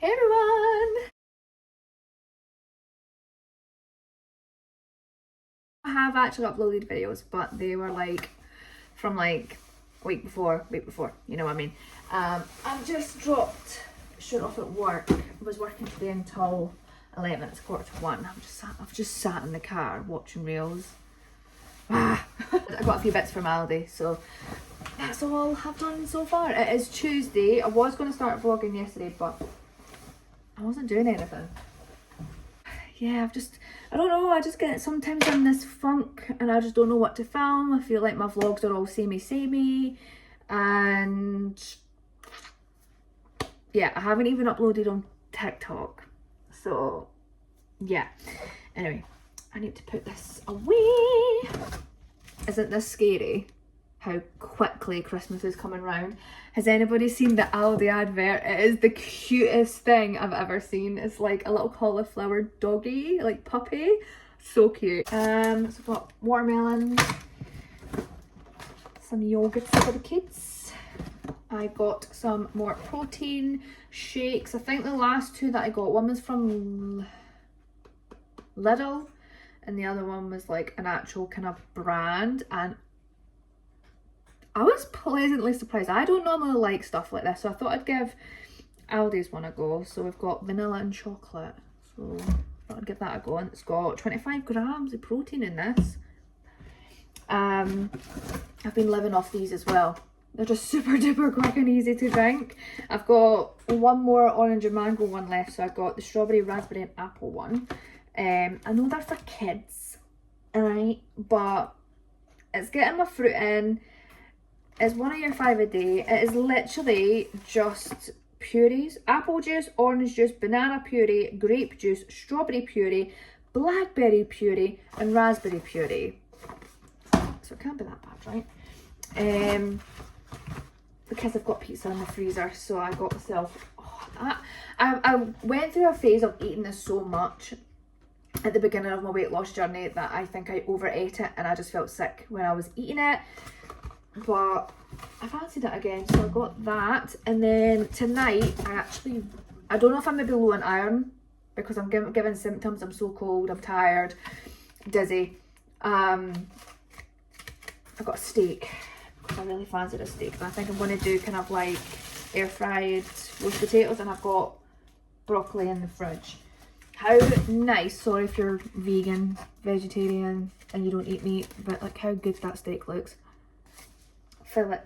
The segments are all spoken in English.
Hey everyone! I have actually uploaded videos, but they were like from like week before, you know what I mean. I've just dropped shit off at work. I was working today until 11, it's 1:45. I've just sat in the car watching reels. I got a few bits from Aldi, so that's all I've done so far. It is Tuesday. I was going to start vlogging yesterday, but I wasn't doing anything. Yeah, I don't know, I just get sometimes in this funk and I just don't know what to film. I feel like my vlogs are all samey, and yeah, I haven't even uploaded on TikTok. So yeah, anyway, I need to put this away. Isn't this scary? How quickly Christmas is coming round. Has anybody seen the Aldi advert? It is the cutest thing I've ever seen. It's like a little cauliflower doggy, like puppy. So cute. So I've got watermelons, some yogurts for the kids. I got some more protein shakes. I think the last two that I got, one was from Lidl and the other one was like an actual kind of brand, and I was pleasantly surprised. I don't normally like stuff like this, so I thought I'd give Aldi's one a go. So we've got vanilla and chocolate, so I thought I'd give that a go, and it's got 25 grams of protein in this. I've been living off these as well. They're just super duper quick and easy to drink. I've got one more orange and mango one left, so I've got the strawberry, raspberry and apple one. I know they're for kids, right, but it's getting my fruit in. It's 1 of your 5 a day. It is literally just purees: apple juice, orange juice, banana puree, grape juice, strawberry puree, blackberry puree and raspberry puree. So it can't be that bad, right? Because I've got pizza in the freezer, so I got myself, I went through a phase of eating this so much at the beginning of my weight loss journey that I think I overate it and I just felt sick when I was eating it. But I fancied it again, so I got that. And then tonight I don't know if I'm maybe low on iron because I'm giving symptoms. I'm so cold, I'm tired, dizzy. I got a steak because I really fancied a steak, and I think I'm going to do kind of like air fried roast potatoes, and I've got broccoli in the fridge. How nice, sorry if you're vegan, vegetarian and you don't eat meat, but like how good that steak looks. Fillet.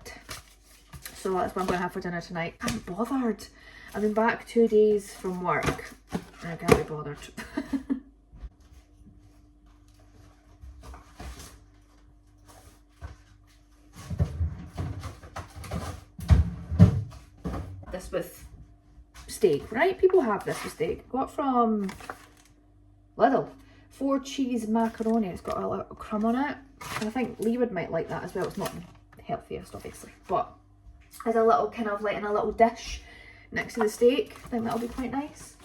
So that's what I'm going to have for dinner tonight. I haven't bothered. I've been back 2 days from work and I can't be bothered. This with steak, right? People have this with steak. Got from Lidl. 4 cheese macaroni. It's got a little crumb on it. And I think Leeward might like that as well. It's not healthiest obviously, but as a little kind of like in a little dish next to the steak, I think that'll be quite nice.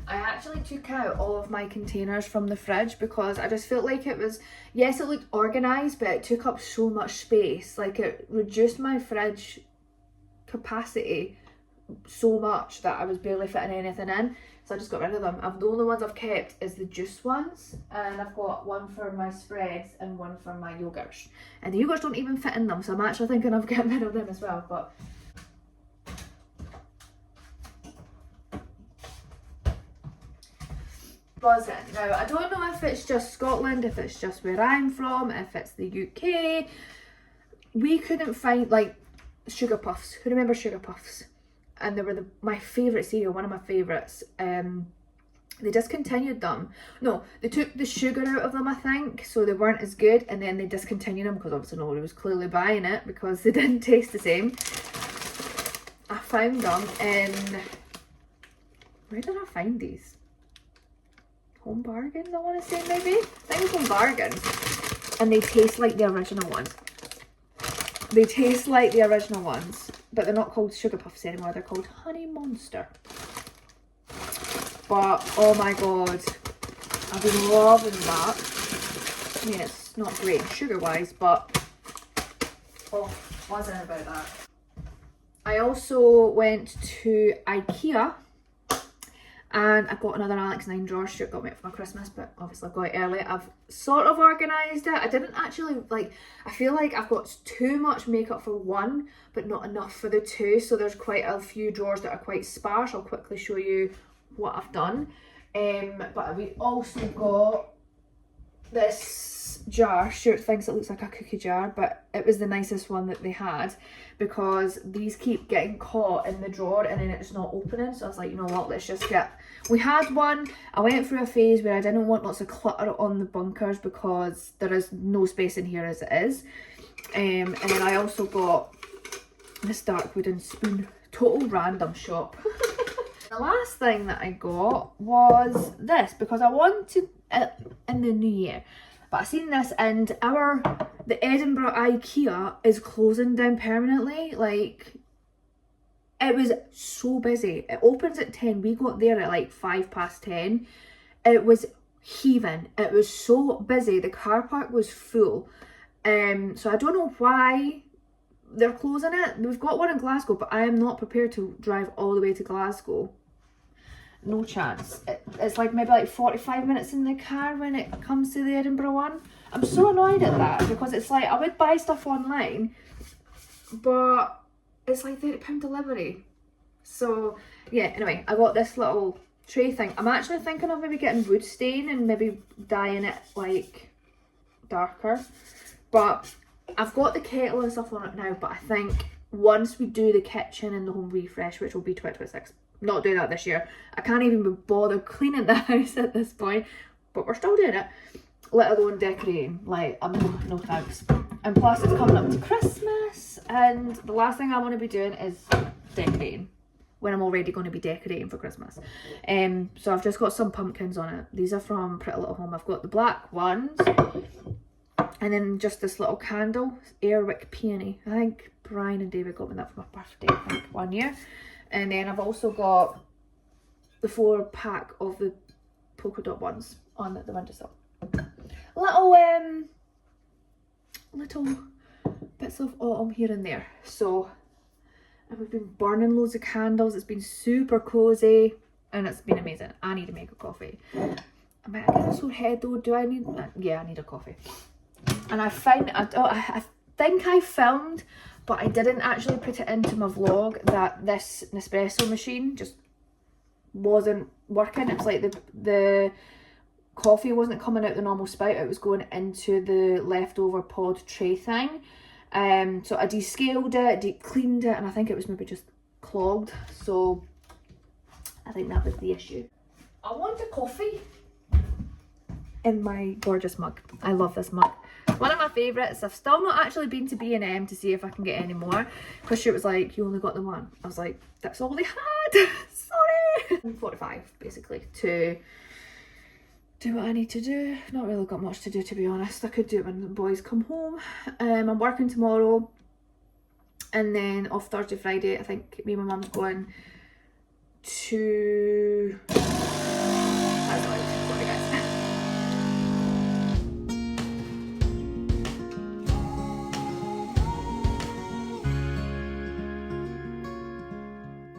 I actually took out all of my containers from the fridge because I just felt like it was, yes it looked organised, but it took up so much space. Like it reduced my fridge capacity so much that I was barely fitting anything in, so I just got rid of them. The only ones I've kept is the juice ones, and I've got one for my spreads and one for my yogurts, and the yogurts don't even fit in them, so I'm actually thinking of getting rid of them as well. But buzzing. Now I don't know if it's just Scotland, if it's just where I'm from, if it's the UK. We couldn't find like sugar puffs. Who remembers sugar puffs? And they were my favourite cereal, one of my favourites. They discontinued them. No, they took the sugar out of them, I think, so they weren't as good, and then they discontinued them because obviously nobody was clearly buying it because they didn't taste the same. I found them in, where did I find these? Home Bargains, I want to say, maybe? I think it was Home Bargains. And they taste like the original ones. They taste like the original ones, but they're not called Sugar Puffs anymore. They're called Honey Monster. But, oh my god, I've been loving that. I mean, it's not great sugar-wise, but, oh, wasn't about that. I also went to IKEA and I got another Alex 9 drawer. Stuart got me it for my Christmas, but obviously I got it early. I've sort of organised it. I didn't actually, like, I feel like I've got too much makeup for one, but not enough for the two. So there's quite a few drawers that are quite sparse. I'll quickly show you what I've done. But we also got this jar. Stuart thinks it looks like a cookie jar, but it was the nicest one that they had because these keep getting caught in the drawer and then it's not opening. So I was like, you know what, let's just get, we had one. I went through a phase where I didn't want lots of clutter on the bunkers because there is no space in here as it is. And then I also got this dark wooden spoon. Total random shop. The last thing that I got was this because I wanted it in the new year. But I seen this and the Edinburgh IKEA is closing down permanently. Like, it was so busy. It opens at 10. We got there at like 10:05. It was heaving. It was so busy. The car park was full. So I don't know why they're closing it. We've got one in Glasgow, but I am not prepared to drive all the way to Glasgow. No chance. It's like maybe like 45 minutes in the car when it comes to the Edinburgh one. I'm so annoyed at that because it's like I would buy stuff online, but it's like £30 delivery. So yeah, anyway, I got this little tray thing. I'm actually thinking of maybe getting wood stain and maybe dyeing it like darker. But I've got the kettle and stuff on it now, but I think once we do the kitchen and the home refresh, which will be 2026, not doing that this year. I can't even be bothered cleaning the house at this point, but we're still doing it, let alone decorating. Like, I'm no thanks. And plus it's coming up to Christmas and the last thing I want to be doing is decorating when I'm already going to be decorating for Christmas. So I've just got some pumpkins on it. These are from Pretty Little Home. I've got the black ones and then just this little candle, Airwick Peony. I think Brian and David got me that for my birthday, I think, one year. And then I've also got the 4-pack of the polka dot ones on the windowsill. Little bits of autumn here and there. So we've been burning loads of candles. It's been super cozy and it's been amazing. I need to make a coffee. I might get a sore head though. Do I need? Yeah, I need a coffee. And I think I filmed, but I didn't actually put it into my vlog that this Nespresso machine just wasn't working. It was like the coffee wasn't coming out the normal spout. It was going into the leftover pod tray thing. So I descaled it, deep cleaned it, and I think it was maybe just clogged. So I think that was the issue. I want a coffee in my gorgeous mug. I love this mug. One of my favourites. I've still not actually been to B&M to see if I can get any more because she was like, you only got the one. I was like, that's all they had. Sorry. I'm 45 basically to do what I need to do. Not really got much to do, to be honest. I could do it when the boys come home. I'm working tomorrow and then off Thursday, Friday. I think me and my mum's going to... That's all right. Sorry guys.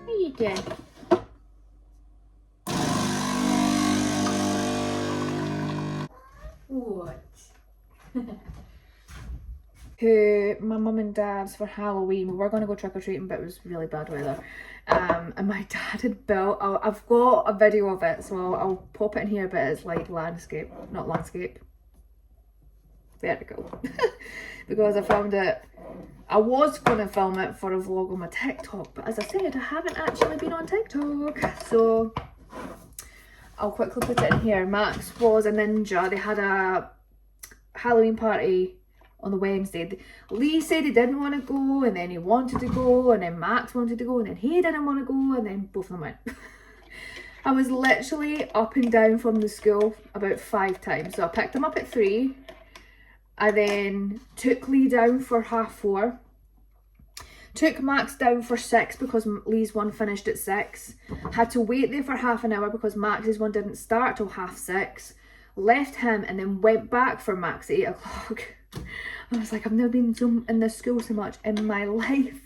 What are you doing? What? To my mum and dad's for Halloween. We were going to go trick-or-treating, but it was really bad weather. And my dad had built, I've got a video of it, so I'll pop it in here, but it's like landscape, not landscape. Vertical. Because I found it, I was going to film it for a vlog on my TikTok, but as I said, I haven't actually been on TikTok. So I'll quickly put it in here. Max was a ninja. They had a Halloween party on the Wednesday. Lee said he didn't want to go, and then he wanted to go, and then Max wanted to go, and then he didn't want to go, and then both of them went. I was literally up and down from the school about 5 times. So I picked him up at 3. I then took Lee down for 4:30. Took Max down for 6 because Lee's one finished at 6. Had to wait there for half an hour because Max's one didn't start till 6:30. Left him and then went back for Max at 8 o'clock. I was like, I've never been in this school so much in my life.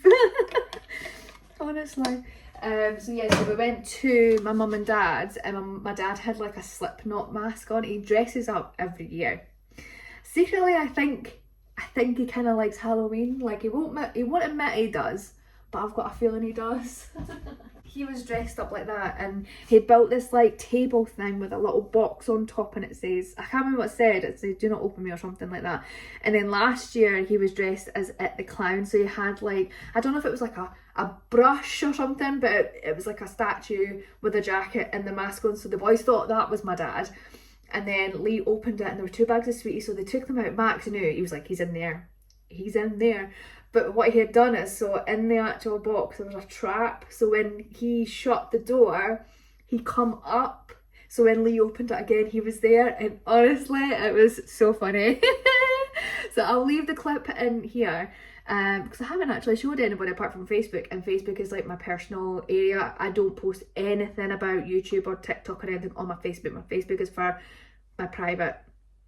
honestly. So yeah, so we went to my mum and dad's, and my dad had like a Slipknot mask on. He dresses up every year. Secretly, I think he kind of likes Halloween. Like he won't admit he does, but I've got a feeling he does. He was dressed up like that, and he built this like table thing with a little box on top, and it says, I can't remember what it said, it says "do not open me" or something like that. And then last year he was dressed as It the Clown, so he had like, I don't know if it was like a brush or something, but it was like a statue with a jacket and the mask on, so the boys thought that was my dad. And then Lee opened it and there were 2 bags of sweeties, so they took them out. Max knew, he was like, he's in there. But what he had done is, so in the actual box there was a trap, so when he shut the door, he come up, so when Lee opened it again, he was there, and honestly, it was so funny. So I'll leave the clip in here, because I haven't actually showed anybody apart from Facebook, and Facebook is like my personal area. I don't post anything about YouTube or TikTok or anything on my Facebook. My Facebook is for my private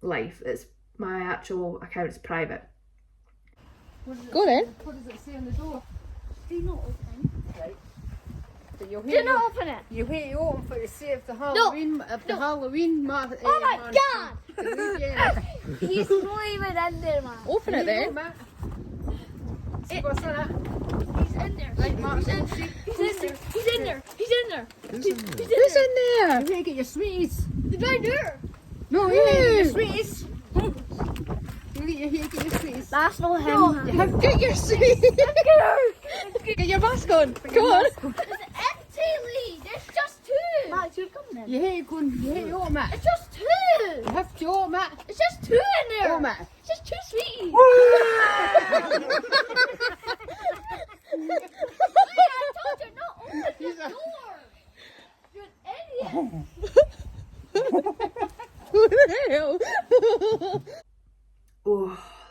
life. It's my actual account is private. Go then. What does it say on the door? Do not open. Right. But you'll Do not open it. You wait open for to see if the Halloween, Halloween man. Oh my god! He's not even in there, man. Open it then. What's that? He's in there. Right, Mark. He's in there. He's in there. He's in there. Who's in there? You take it your sweeties. The guy there. No, you take your sweeties. You take your sweeties. That's not him. Get your sweeties. Get your mask on. Come on. It's empty, Lee. There's just 2. Max, you're coming in. You hate going. You hate open it. It's just 2. You have to open it. It's just 2 in there. Open it. It's just 2 sweeties. I told you not open the door. You're an idiot. Who the hell? Oh,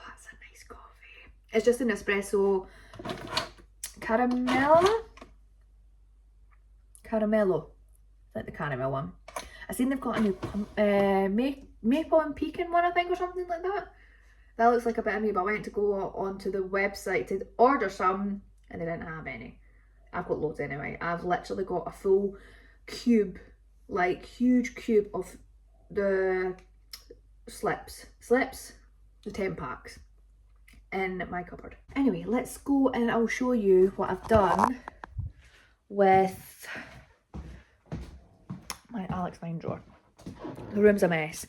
that's a nice coffee. It's just an espresso caramello. It's like the caramel one. I seen they've got a new maple and pecan one, I think, or something like that. That looks like a bit of me, but I went to go onto the website to order some and they didn't have any. I've got loads anyway. I've literally got a full cube, like huge cube of the slips, the 10 packs in my cupboard. Anyway, let's go and I'll show you what I've done with my Alex wine drawer. The room's a mess.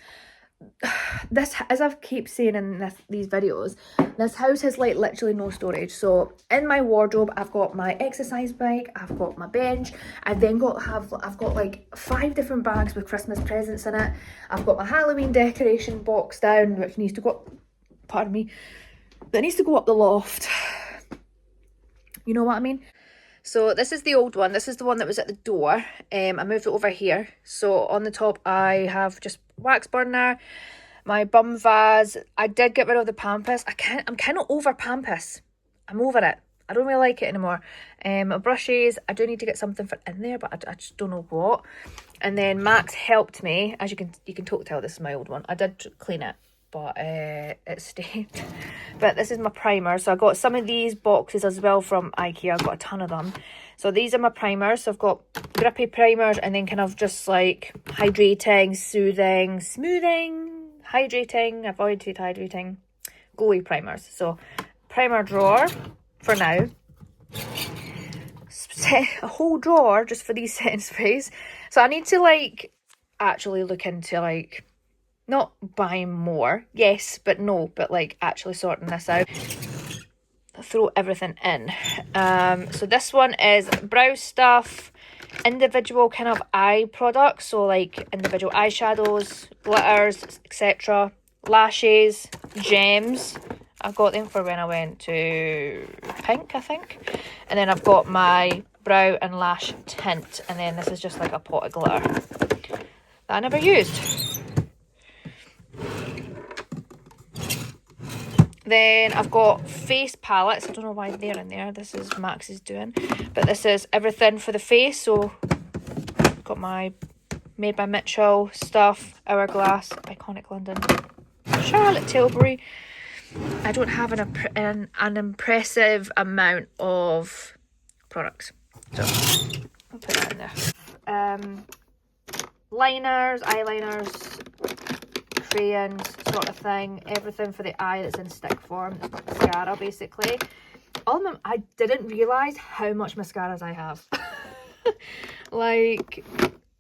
This, as I keep saying in these videos, this house has like literally no storage. So in my wardrobe, I've got my exercise bike, I've got my bench, I've got like 5 different bags with Christmas presents in it. I've got my Halloween decoration box down, which needs to go up, pardon me, that needs to go up the loft. You know what I mean? So this is the old one. This is the one that was at the door. I moved it over here. So on the top, I have just wax burner, my bum vase. I did get rid of the pampas. I'm kind of over pampas. I'm over it. I don't really like it anymore. Brushes. I do need to get something for in there, but I just don't know what. And then Max helped me. As you can totally tell, this is my old one. I did clean it, but it stayed. But this is my primer. So I got some of these boxes as well from IKEA. I've got a ton of them. So these are my primers. So I've got grippy primers and then kind of just like hydrating, soothing, smoothing, hydrating, avoided hydrating, glowy primers. So primer drawer for now. A whole drawer just for these setting sprays. So I need to like actually look into like not buying more, yes, but no, but like actually sorting this out. Throw everything in. So this one is brow stuff, individual kind of eye products, so like individual eyeshadows, glitters, etc. Lashes, gems. I got them for when I went to Pink, I think. And then I've got my brow and lash tint, and then this is just like a pot of glitter that I never used. Then I've got face palettes. I don't know why they're in there. This is Max's doing. But this is everything for the face. So got my Made by Mitchell stuff, Hourglass, Iconic London, Charlotte Tilbury. I don't have an impressive amount of products. So I'll put that in there. Liners, eyeliners, crayons sort of thing. Everything for the eye that's in stick form. It's mascara basically. All of them, I didn't realise how much mascaras I have. Like,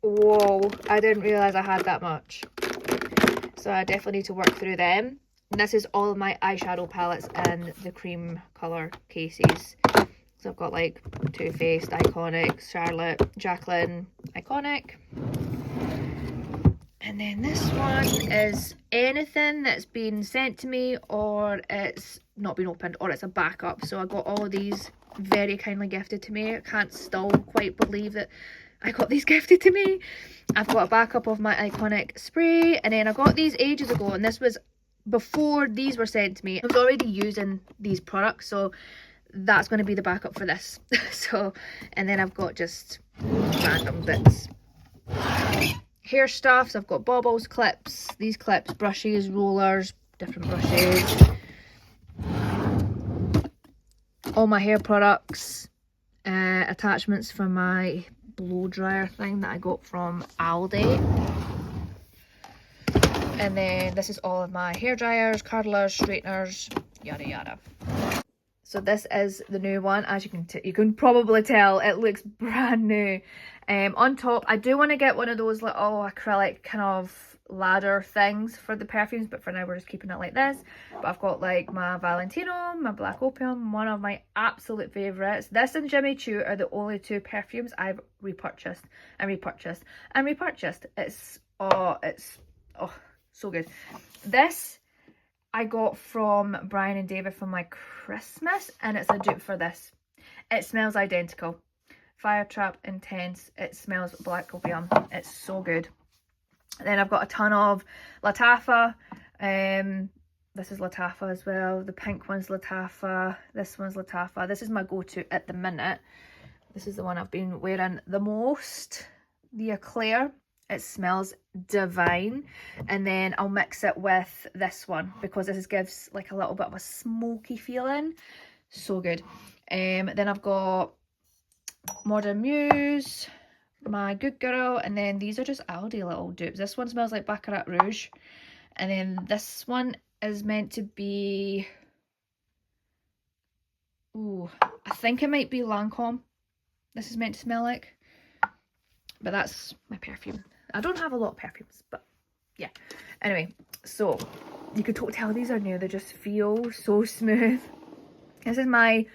whoa, I didn't realise I had that much. So I definitely need to work through them. And this is all of my eyeshadow palettes in the cream colour cases. So I've got like Too Faced, Iconic, Charlotte, Jacqueline, Iconic. And then this one is anything that's been sent to me or it's not been opened or it's a backup. So I got all of these very kindly gifted to me. I can't still quite believe that I got these gifted to me. I've got a backup of my Iconic spray, and then I got these ages ago, and this was before these were sent to me. I was already using these products, so that's going to be the backup for this. So, and then I've got just random bits. Hair stuff, so I've got baubles, clips, these clips, brushes, rollers, different brushes. All my hair products, attachments for my blow dryer thing that I got from Aldi. And then this is all of my hair dryers, curlers, straighteners, yada yada. So this is the new one. As you can probably tell, it looks brand new. On top, I do want to get one of those little acrylic kind of ladder things for the perfumes, but for now we're just keeping it like this. But I've got like my Valentino, my Black Opium, one of my absolute favourites. This and Jimmy Choo are the only two perfumes I've repurchased and repurchased and repurchased. It's so good. This I got from Brian and David for my Christmas, and it's a dupe for this. It smells identical. Fire Trap Intense. It smells Black Opium. It's so good. Then I've got a ton of Lattafa. This is Lattafa as well. The pink one's Lattafa. This one's Lattafa. This is my go-to at the minute. This is the one I've been wearing the most. The Eclair. It smells divine. And then I'll mix it with this one because this gives like a little bit of a smoky feeling. So good. Then I've got Modern Muse, my Good Girl, and then these are just Aldi little dupes. This one smells like Baccarat Rouge, and then this one is meant to be, ooh, I think it might be Lancome. This is meant to smell like, but that's my perfume. I don't have a lot of perfumes, but yeah. Anyway, so you can totally tell these are new. They just feel so smooth. This is my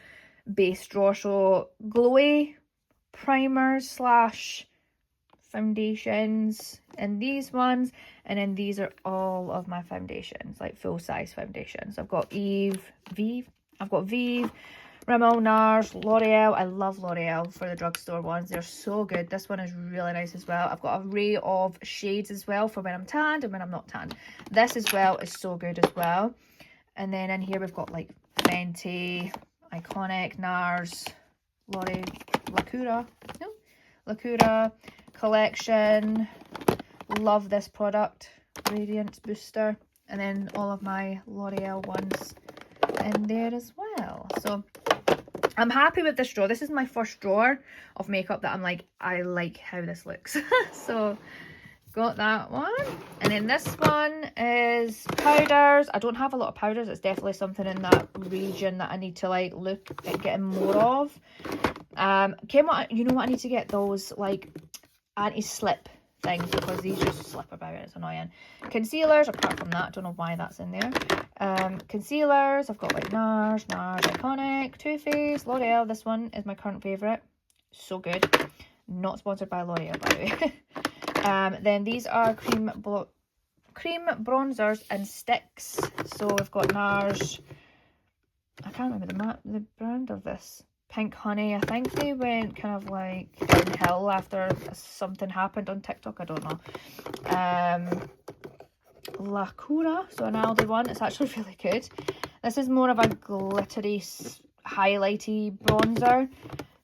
base drawer, so glowy primers slash foundations and these ones, and then these are all of my foundations, like full size foundations. I've got Vive, Rimmel, NARS, L'Oreal. I love L'Oreal for the drugstore ones. They're so good. This one is really nice as well. I've got an array of shades as well for when I'm tanned and when I'm not tanned. This as well is so good as well. And then in here we've got like Fenty, Iconic, NARS, Lacura collection. Love this product, Radiance Booster, and then all of my L'Oreal ones in there as well. So I'm happy with this drawer. This is my first drawer of makeup that I'm like, I like how this looks. So got that one. And then this one is powders. I don't have a lot of powders. It's definitely something in that region that I need to like look at getting more of. You know what, I need to get those like anti-slip things because these just slip about. It's annoying. Concealers, apart from that, don't know why that's in there. Concealers, I've got like NARS, Iconic, Too Faced, L'Oreal. This one is my current favourite. So good. Not sponsored by L'Oreal, by the way. Then these are cream bronzers and sticks. So we've got NARS. I can't remember the brand of this. Pink Honey. I think they went kind of like downhill after something happened on TikTok. I don't know. Lacura, so an Aldi one. It's actually really good. This is more of a glittery, highlighty bronzer.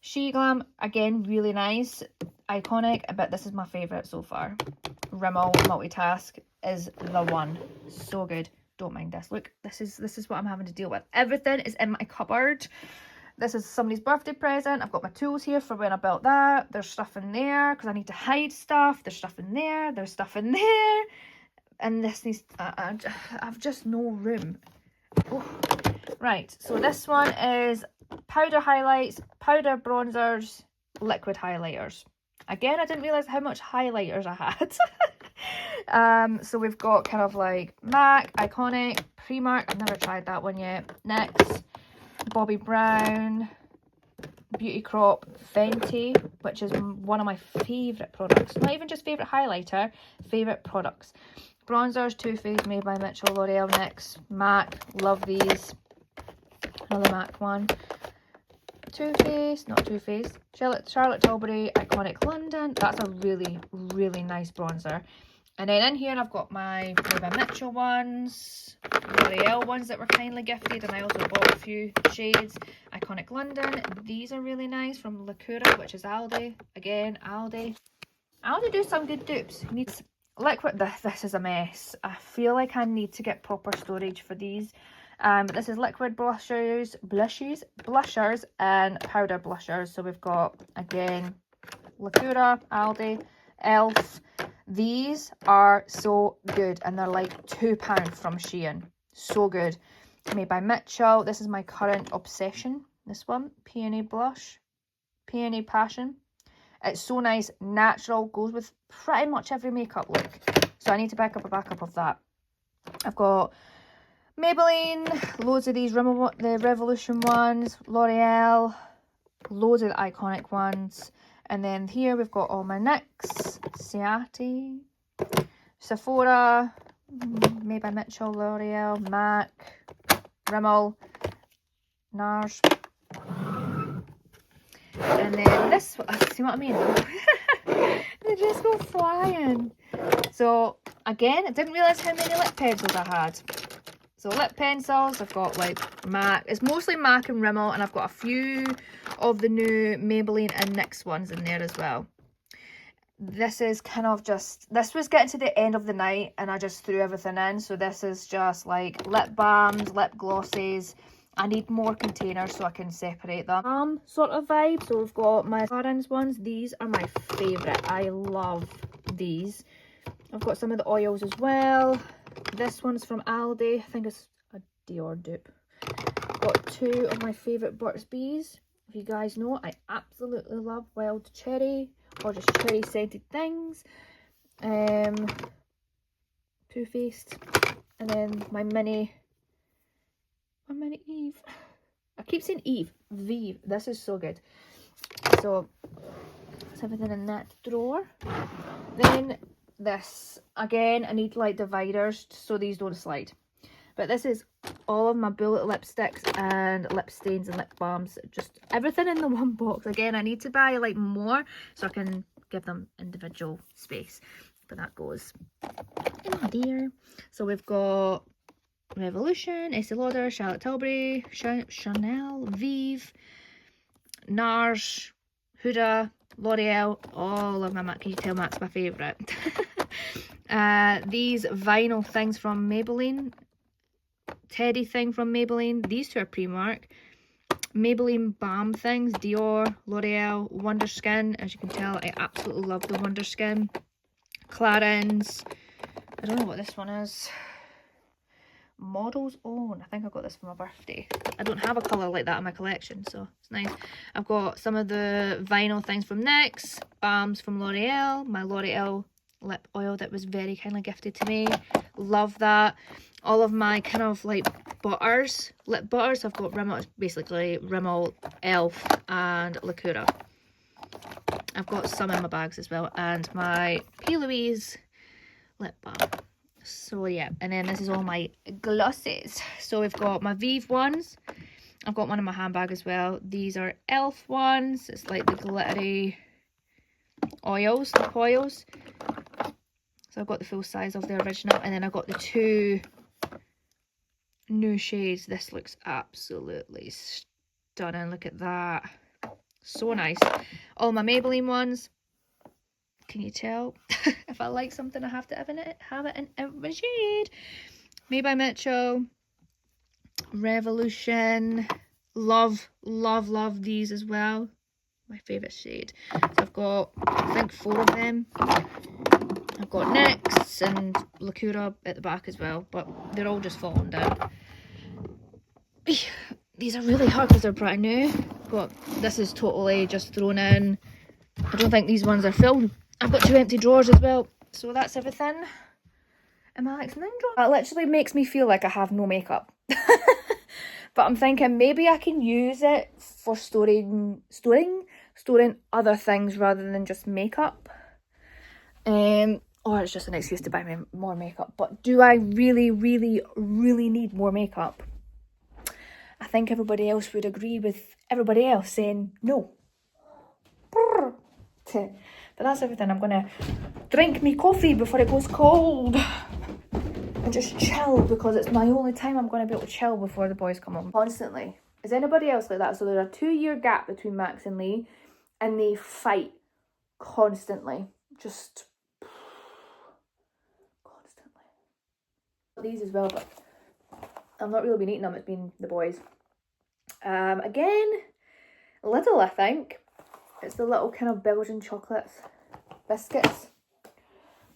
She Glam, again, really nice. Iconic, but this is my favourite so far. Rimmel Multitask is the one. So good. Don't mind this. Look, this is what I'm having to deal with. Everything is in my cupboard This is somebody's birthday present. I've got my tools here for when I built that. There's stuff in there because I need to hide stuff. There's stuff in there. There's stuff in there. And this needs... I've just no room. Oh. Right, so this one is powder highlights, powder bronzers, liquid highlighters. Again, I didn't realise how much highlighters I had. So we've got kind of like MAC, Iconic, Primark. I've never tried that one yet. NYX, Bobbi Brown, Beauty Crop, Fenty, which is one of my favourite products. Not even just favourite highlighter, favourite products. Bronzers, Too Faced, Made by Mitchell, L'Oreal, NYX, MAC, Lovelies, another MAC one. Too Faced, not Too Faced, Charlotte Tilbury, Iconic London. That's a really, really nice bronzer. And then in here I've got my Made by Mitchell ones, L'Oreal ones that were kindly gifted, and I also bought a few shades. Iconic London, these are really nice from Lacura, which is Aldi. Again, Aldi. Aldi do some good dupes. Needs liquid. This is a mess. I feel like I need to get proper storage for these. This is liquid blushers, and powder blushers. So we've got, again, Lacura, Aldi, Elf. These are so good, and they're like £2 from Shein. So good. Made by Mitchell. This is my current obsession. This one, Peony Blush, Peony Passion. It's so nice, natural, goes with pretty much every makeup look. So I need to pick up a backup of that. I've got Maybelline, loads of these the Revolution ones, L'Oreal, loads of the Iconic ones. And then here we've got all my NYX, Ciati, Sephora, Made by Mitchell, L'Oreal, MAC, Rimmel, NARS. And then this, see what I mean? They just go flying. So again, I didn't realise how many lip pencils I had. So lip pencils, I've got like MAC. It's mostly MAC and Rimmel, and I've got a few of the new Maybelline and NYX ones in there as well. This is kind of just, this was getting to the end of the night and I just threw everything in. So this is just like lip balms, lip glosses. I need more containers so I can separate them. Sort of vibe. So we've got my Clarins ones. These are my favourite. I love these. I've got some of the oils as well. This one's from Aldi. I think it's a Dior dupe. I've got two of my favourite Burt's Bees. If you guys know, I absolutely love wild cherry or just cherry scented things. Too Faced. And then my mini Eve. I keep saying Eve. Vive. This is so good. So that's everything in that drawer. Then this, again, I need like dividers so these don't slide. But this is all of my bullet lipsticks and lip stains and lip balms. Just everything in the one box. Again, I need to buy like more so I can give them individual space. But that goes in there. So we've got Revolution, Estee Lauder, Charlotte Tilbury, Chanel, Vive, NARS, Huda, L'Oreal, all of my MAC. Can you tell MAC's my favourite? These vinyl things from Maybelline, Teddy thing from Maybelline. These two are Primark. Maybelline balm things, Dior, L'Oreal, Wonder Skin. As you can tell, I absolutely love the Wonder Skin. Clarins. I don't know what this one is. Model's Own. I think I got this for my birthday. I don't have a colour like that in my collection, so it's nice. I've got some of the vinyl things from NYX, balms from L'Oreal, my L'Oreal lip oil that was very kindly gifted to me. Love that. All of my kind of like butters, lip butters. I've got Rimmel, basically Rimmel, Elf and Lacura. I've got some in my bags as well, and my P. Louise lip balm. So yeah, and then this is all my glosses. So we've got my Vive ones. I've got one in my handbag as well. These are Elf ones. It's like the glittery oils, lip oils. So I've got the full size of the original, and then I've got the two new shades. This looks absolutely stunning. Look at that. So nice. All my Maybelline ones. Can you tell? If I like something, I have to have it in every shade. Made by Mitchell, Revolution, Love these as well. My favourite shade. So I've got, I think, 4 of them. I've got NYX and Lacura at the back as well, but they're all just falling down. These are really hard because they're brand new, but this is totally just thrown in. I don't think these ones are filled. I've got 2 empty drawers as well, so that's everything. Am I like 9 drawers? That literally makes me feel like I have no makeup. But I'm thinking maybe I can use it for storing other things rather than just makeup. Or it's just an excuse to buy me more makeup. But do I really need more makeup? I think everybody else would agree with everybody else saying no. But that's everything. I'm gonna drink me coffee before it goes cold. And just chill, because it's my only time I'm going to be able to chill before the boys come home. Constantly. Is anybody else like that? So there's a 2-year gap between Max and Lee, and they fight constantly. Just constantly. These as well, but I've not really been eating them. It's been the boys. Again, little, I think. It's the little kind of Belgian chocolates, biscuits.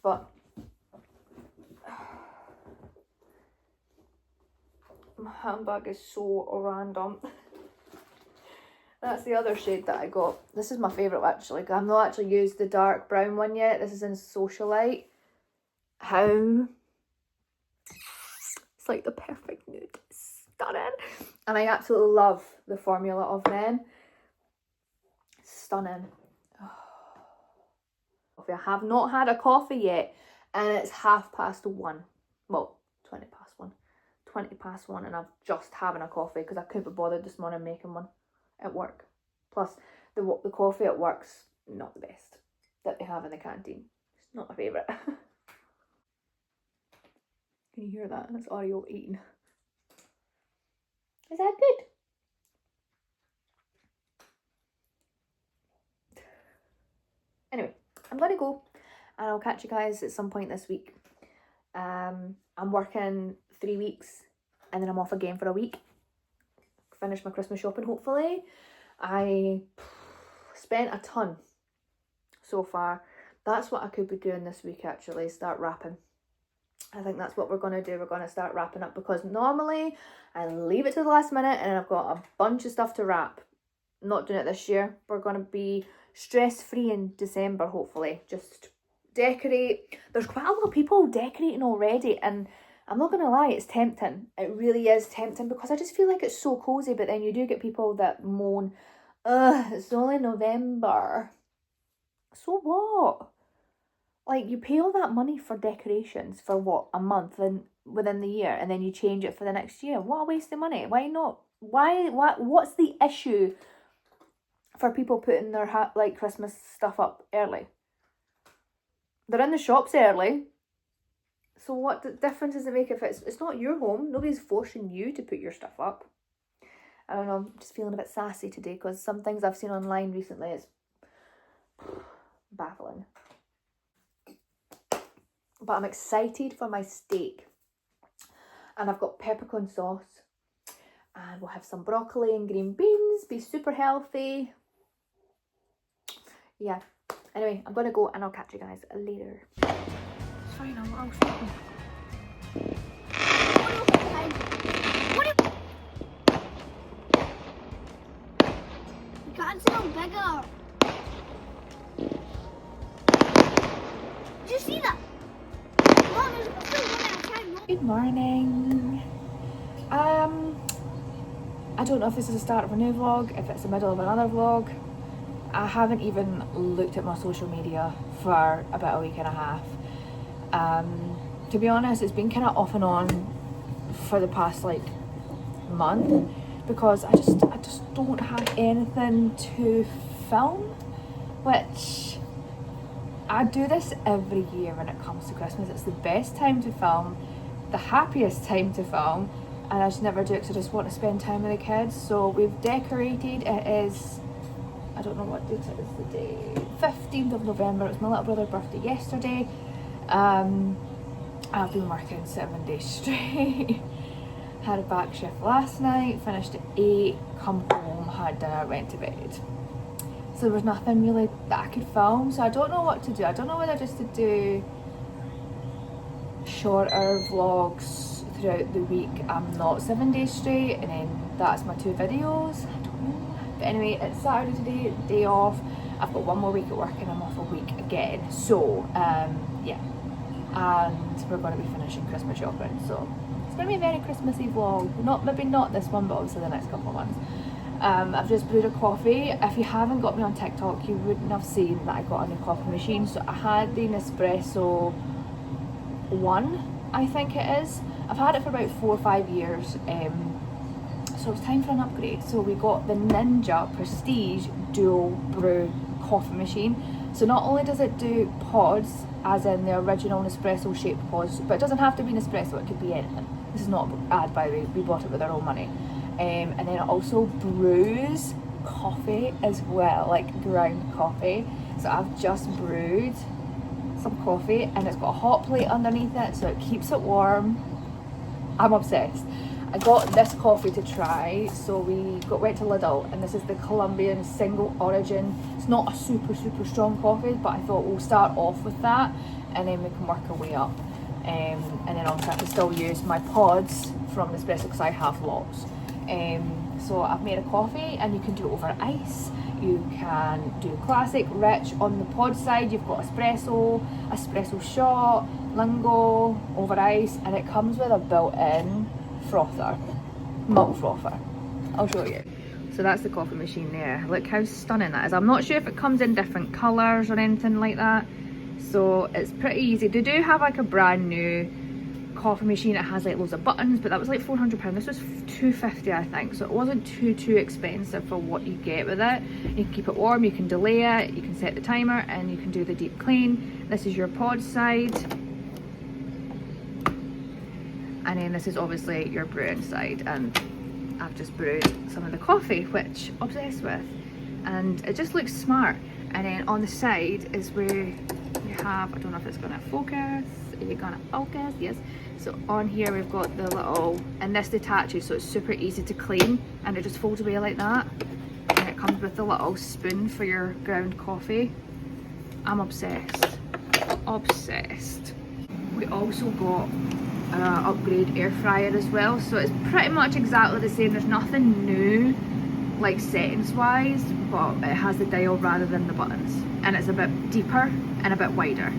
But my handbag is so random. That's the other shade that I got. This is my favourite actually. I've not actually used the dark brown one yet. This is in Socialite. How? It's like the perfect nude. It's stunning. And I absolutely love the formula of them. Stunning. Oh. I have not had a coffee yet, and it's 1:30. Well, 20 past one, and I'm just having a coffee because I couldn't be bothered this morning making one at work. Plus, the coffee at work's not the best that they have in the canteen. It's not my favourite. Can you hear that? That's Oreo eating. Is that good? Anyway, I'm gonna go, and I'll catch you guys at some point this week. I'm working 3 weeks, and then I'm off again for a week. Finish my Christmas shopping, hopefully. I spent a ton so far. That's what I could be doing this week, actually. Start wrapping. I think that's what we're going to do. We're going to start wrapping up, because normally I leave it to the last minute and I've got a bunch of stuff to wrap. Not doing it this year. We're going to be stress-free in December, hopefully. Just decorate. There's quite a lot of people decorating already, and I'm not going to lie, it's tempting. It really is tempting, because I just feel like it's so cosy, but then you do get people that moan, ugh, it's only November. So what? Like, you pay all that money for decorations for what, a month and within the year, and then you change it for the next year. What a waste of money. Why not? What's the issue for people putting their Christmas stuff up early? They're in the shops early. So what difference does it make if it's not your home? Nobody's forcing you to put your stuff up. I don't know, I'm just feeling a bit sassy today, because some things I've seen online recently is baffling. But I'm excited for my steak. And I've got peppercorn sauce. And we'll have some broccoli and green beans. Be super healthy. Yeah. Anyway, I'm going to go, and I'll catch you guys later. It's fine, I'll stop. You can't sound bigger. Did you see that? Mom, there's still one at a time. Good morning. I don't know if this is the start of a new vlog, if it's the middle of another vlog. I haven't even looked at my social media for about a week and a half. To be honest, it's been kind of off and on for the past month, because I just don't have anything to film, which I do this every year when it comes to Christmas. It's the best time to film, the happiest time to film, and I just never do it because I just want to spend time with the kids. So we've decorated. It is, I don't know what date it is today, 15th of November. It was my little brother's birthday yesterday. I've been working 7 days straight. Had a back shift last night, finished at 8, come home, had dinner, went to bed. So there was nothing really that I could film, so I don't know what to do. I don't know whether just to do shorter vlogs throughout the week. I'm not 7 days straight, and then that's my 2 videos. I don't know. But anyway, it's Saturday today, day off. I've got 1 more week at work and I'm off a week again. So, yeah. And we're going to be finishing Christmas shopping. So, it's going to be a very Christmassy vlog. Maybe not this one, but obviously the next couple of months. I've just brewed a coffee. If you haven't got me on TikTok, you wouldn't have seen that I got a new coffee machine. So I had the Nespresso 1, I think it is. I've had it for about 4 or 5 years. So it's time for an upgrade. So we got the Ninja Prestige Dual Brew coffee machine. So not only does it do pods, as in the original Nespresso shaped pods, but it doesn't have to be Nespresso, it could be anything. This is not an ad, by the way, we bought it with our own money. And then it also brews coffee as well, like ground coffee. So I've just brewed some coffee and it's got a hot plate underneath it, so it keeps it warm. I'm obsessed. I got this coffee to try, so went to Lidl, and this is the Colombian single origin. It's not a super strong coffee, but I thought we'll start off with that and then we can work our way up. And then obviously I can still use my pods from Nespresso because I have lots. So I've made a coffee, and you can do it over ice. You can do classic, rich on the pod side. You've got espresso shot, lungo, over ice, and it comes with a built-in frother, milk frother. I'll show you. So that's the coffee machine there. Look how stunning that is. I'm not sure if it comes in different colours or anything like that. So it's pretty easy. They do have like a brand new coffee machine. It has like loads of buttons, but that was like £400. This was £250, I think. So it wasn't too expensive for what you get with it. You can keep it warm, you can delay it, you can set the timer, and you can do the deep clean. This is your pod side. And then this is obviously your brewing side, and I've just brewed some of the coffee, which I'm obsessed with, and it just looks smart. And then on the side is where you have, I don't know if it's gonna focus, is it gonna focus? Yes. So on here we've got the little, and this detaches, so it's super easy to clean, and it just folds away like that. And it comes with the little spoon for your ground coffee. I'm obsessed. Obsessed. We also got upgrade air fryer as well, so it's pretty much exactly the same. There's nothing new like settings wise, but it has the dial rather than the buttons, and it's a bit deeper and a bit wider,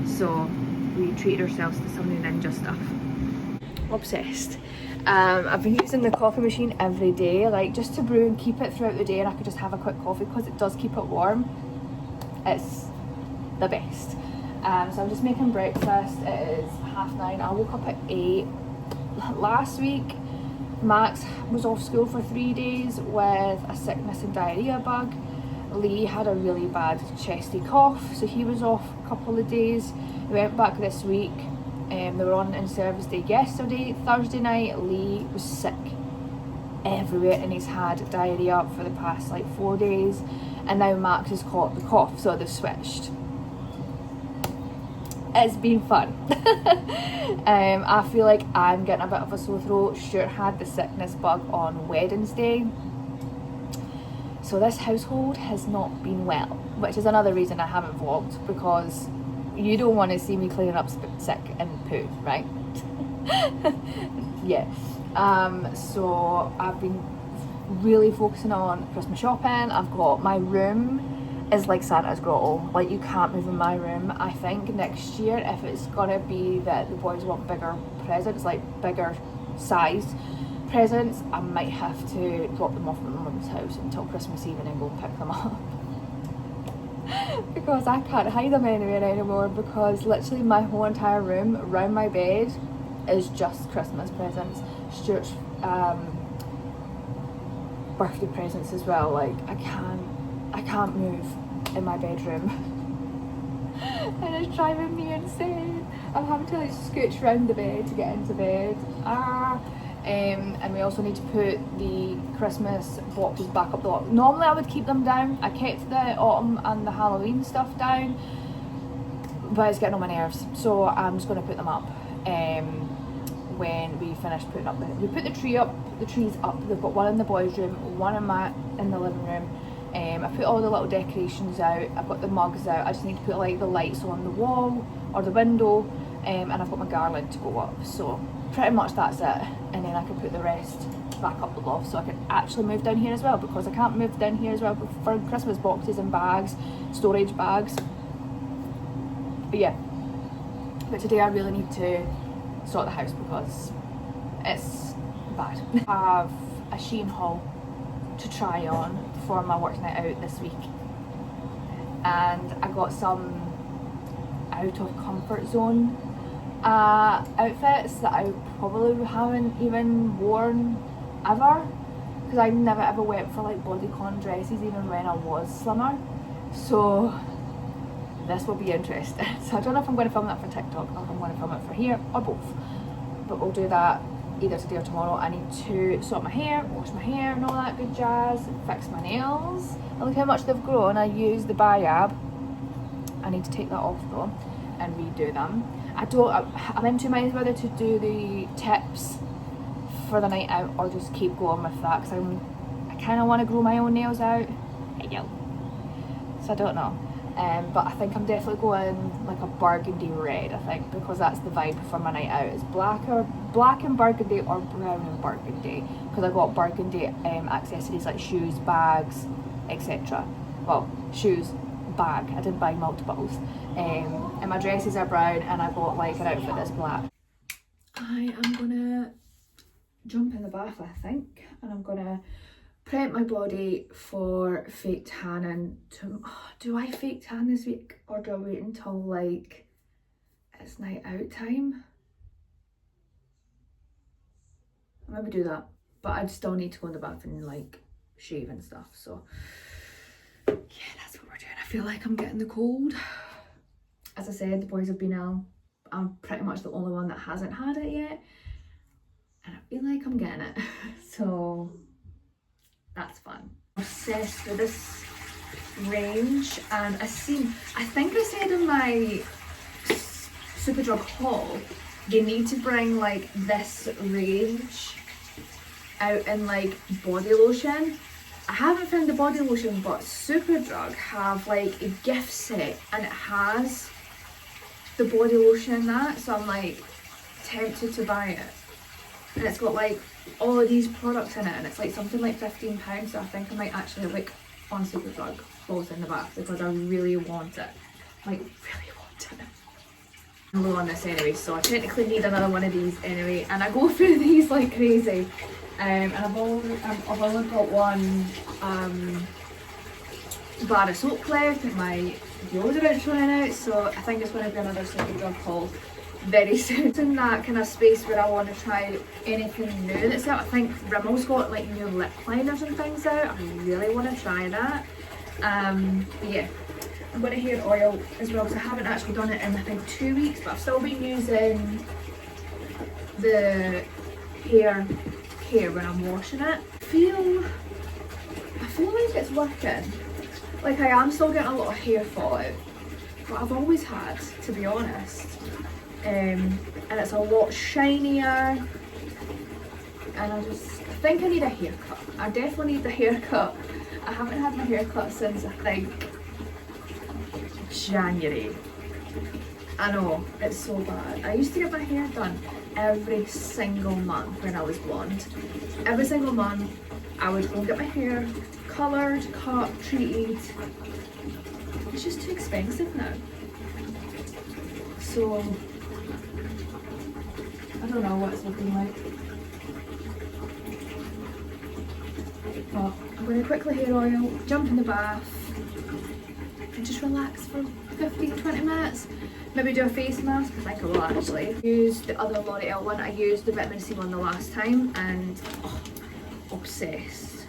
so we treated ourselves to some new Ninja stuff. Obsessed. I've been using the coffee machine every day, like just to brew and keep it throughout the day, and I could just have a quick coffee because it does keep it warm. It's the best. So I'm just making breakfast. It is 9:30. I woke up at 8. Last week, Max was off school for 3 days with a sickness and diarrhea bug. Lee had a really bad chesty cough, so he was off a couple of days. He went back this week. They were on in-service day yesterday. Thursday night, Lee was sick everywhere, and he's had diarrhea for the past like 4 days. And now Max has caught the cough, so they've switched. It's been fun. I feel like I'm getting a bit of a sore throat. Stuart had the sickness bug on Wednesday. So this household has not been well, which is another reason I haven't vlogged, because you don't want to see me cleaning up sick and poo, right? Yeah. So I've been really focusing on Christmas shopping. I've got my room is like Santa's grotto, like you can't move in my room. I think next year, if it's gonna be that the boys want bigger presents, like bigger size presents, I might have to drop them off at my mum's house until Christmas Eve and then go and pick them up. Because I can't hide them anywhere anymore, because literally my whole entire room around my bed is just Christmas presents. Stuart's birthday presents as well. Like I can't move in my bedroom. And it's driving me insane. I'm having to like scooch around the bed to get into bed. And we also need to put the Christmas boxes back up the lot. Normally I would keep them down. I kept the autumn and the Halloween stuff down, but it's getting on my nerves, so I'm just going to put them up. when we finished putting up we put the trees up. They've got one in the boys' room, one in the living room. I put all the little decorations out, I've got the mugs out. I just need to put like the lights on the wall or the window, and I've got my garland to go up. So pretty much that's it, and then I can put the rest back up the loft so I can actually move down here as well, because I can't move down here as well for Christmas boxes and bags, storage bags. But yeah, but today I really need to sort the house because it's bad. I have a Shein haul to try on for my work night out this week, and I got some out of comfort zone outfits that I probably haven't even worn ever, because I never ever went for like bodycon dresses even when I was slimmer. So this will be interesting. So I don't know if I'm going to film that for TikTok or if I'm going to film it for here or both, but we'll do that either today or tomorrow. I need to sort my hair, wash my hair and all that good jazz, fix my nails. And look how much they've grown. I used the Biab. I need to take that off though and redo them. I'm in two minds whether to do the tips for the night out or just keep going with that, because I kind of want to grow my own nails out. So I don't know. But I think I'm definitely going like a burgundy red, I think, because that's the vibe for my night out. It's black and burgundy or brown and burgundy, because I got burgundy accessories like shoes, bags, etc. Well, shoes, bag, I didn't buy multiples. And my dresses are brown, and I got like an outfit that's black. I am gonna jump in the bath, I think, and I'm gonna prep my body for fake tanning. Do I fake tan this week, or do I wait until like it's night out time? I'll maybe do that, but I still need to go in the bath and like shave and stuff. So yeah, that's what we're doing. I feel like I'm getting the cold. As I said, the boys have been ill. I'm pretty much the only one that hasn't had it yet, and I feel like I'm getting it. So that's fun. I'm obsessed with this range, and I think I said in my Superdrug haul they need to bring like this range out in like body lotion. I haven't found the body lotion, but Superdrug have like a gift set and it has the body lotion in that, so I'm like tempted to buy it. And it's got like all of these products in it, and it's like something like £15, so I think I might actually look on Superdrug both in the bath, because I really want it. Like really want it. I'm low on this anyway, so I technically need another one of these anyway, and I go through these like crazy. And I've only got one bar of soap left, and my deodorant's running out, so I think it's going to be another Superdrug haul very soon. It's in that kind of space where I want to try anything new that's out. I think Rimmel's got like new lip liners and things out. I really want to try that. But yeah, I'm going to hair oil as well, because I haven't actually done it in I think 2 weeks, but I've still been using the hair when I'm washing it. I feel like it's working. Like I am still getting a lot of hair fallout, but I've always had, to be honest. And it's a lot shinier, and I think I need a haircut. I definitely need the haircut. I haven't had my haircut since I think January. I know, it's so bad. I used to get my hair done every single month when I was blonde. Every single month I would go get my hair coloured, cut, treated. It's just too expensive now. So I don't know what it's looking like. But I'm going to quickly hair oil, jump in the bath and just relax for 15-20 minutes. Maybe do a face mask. I think I will actually. Use the other L'Oreal one. I used the vitamin C one the last time, and obsessed.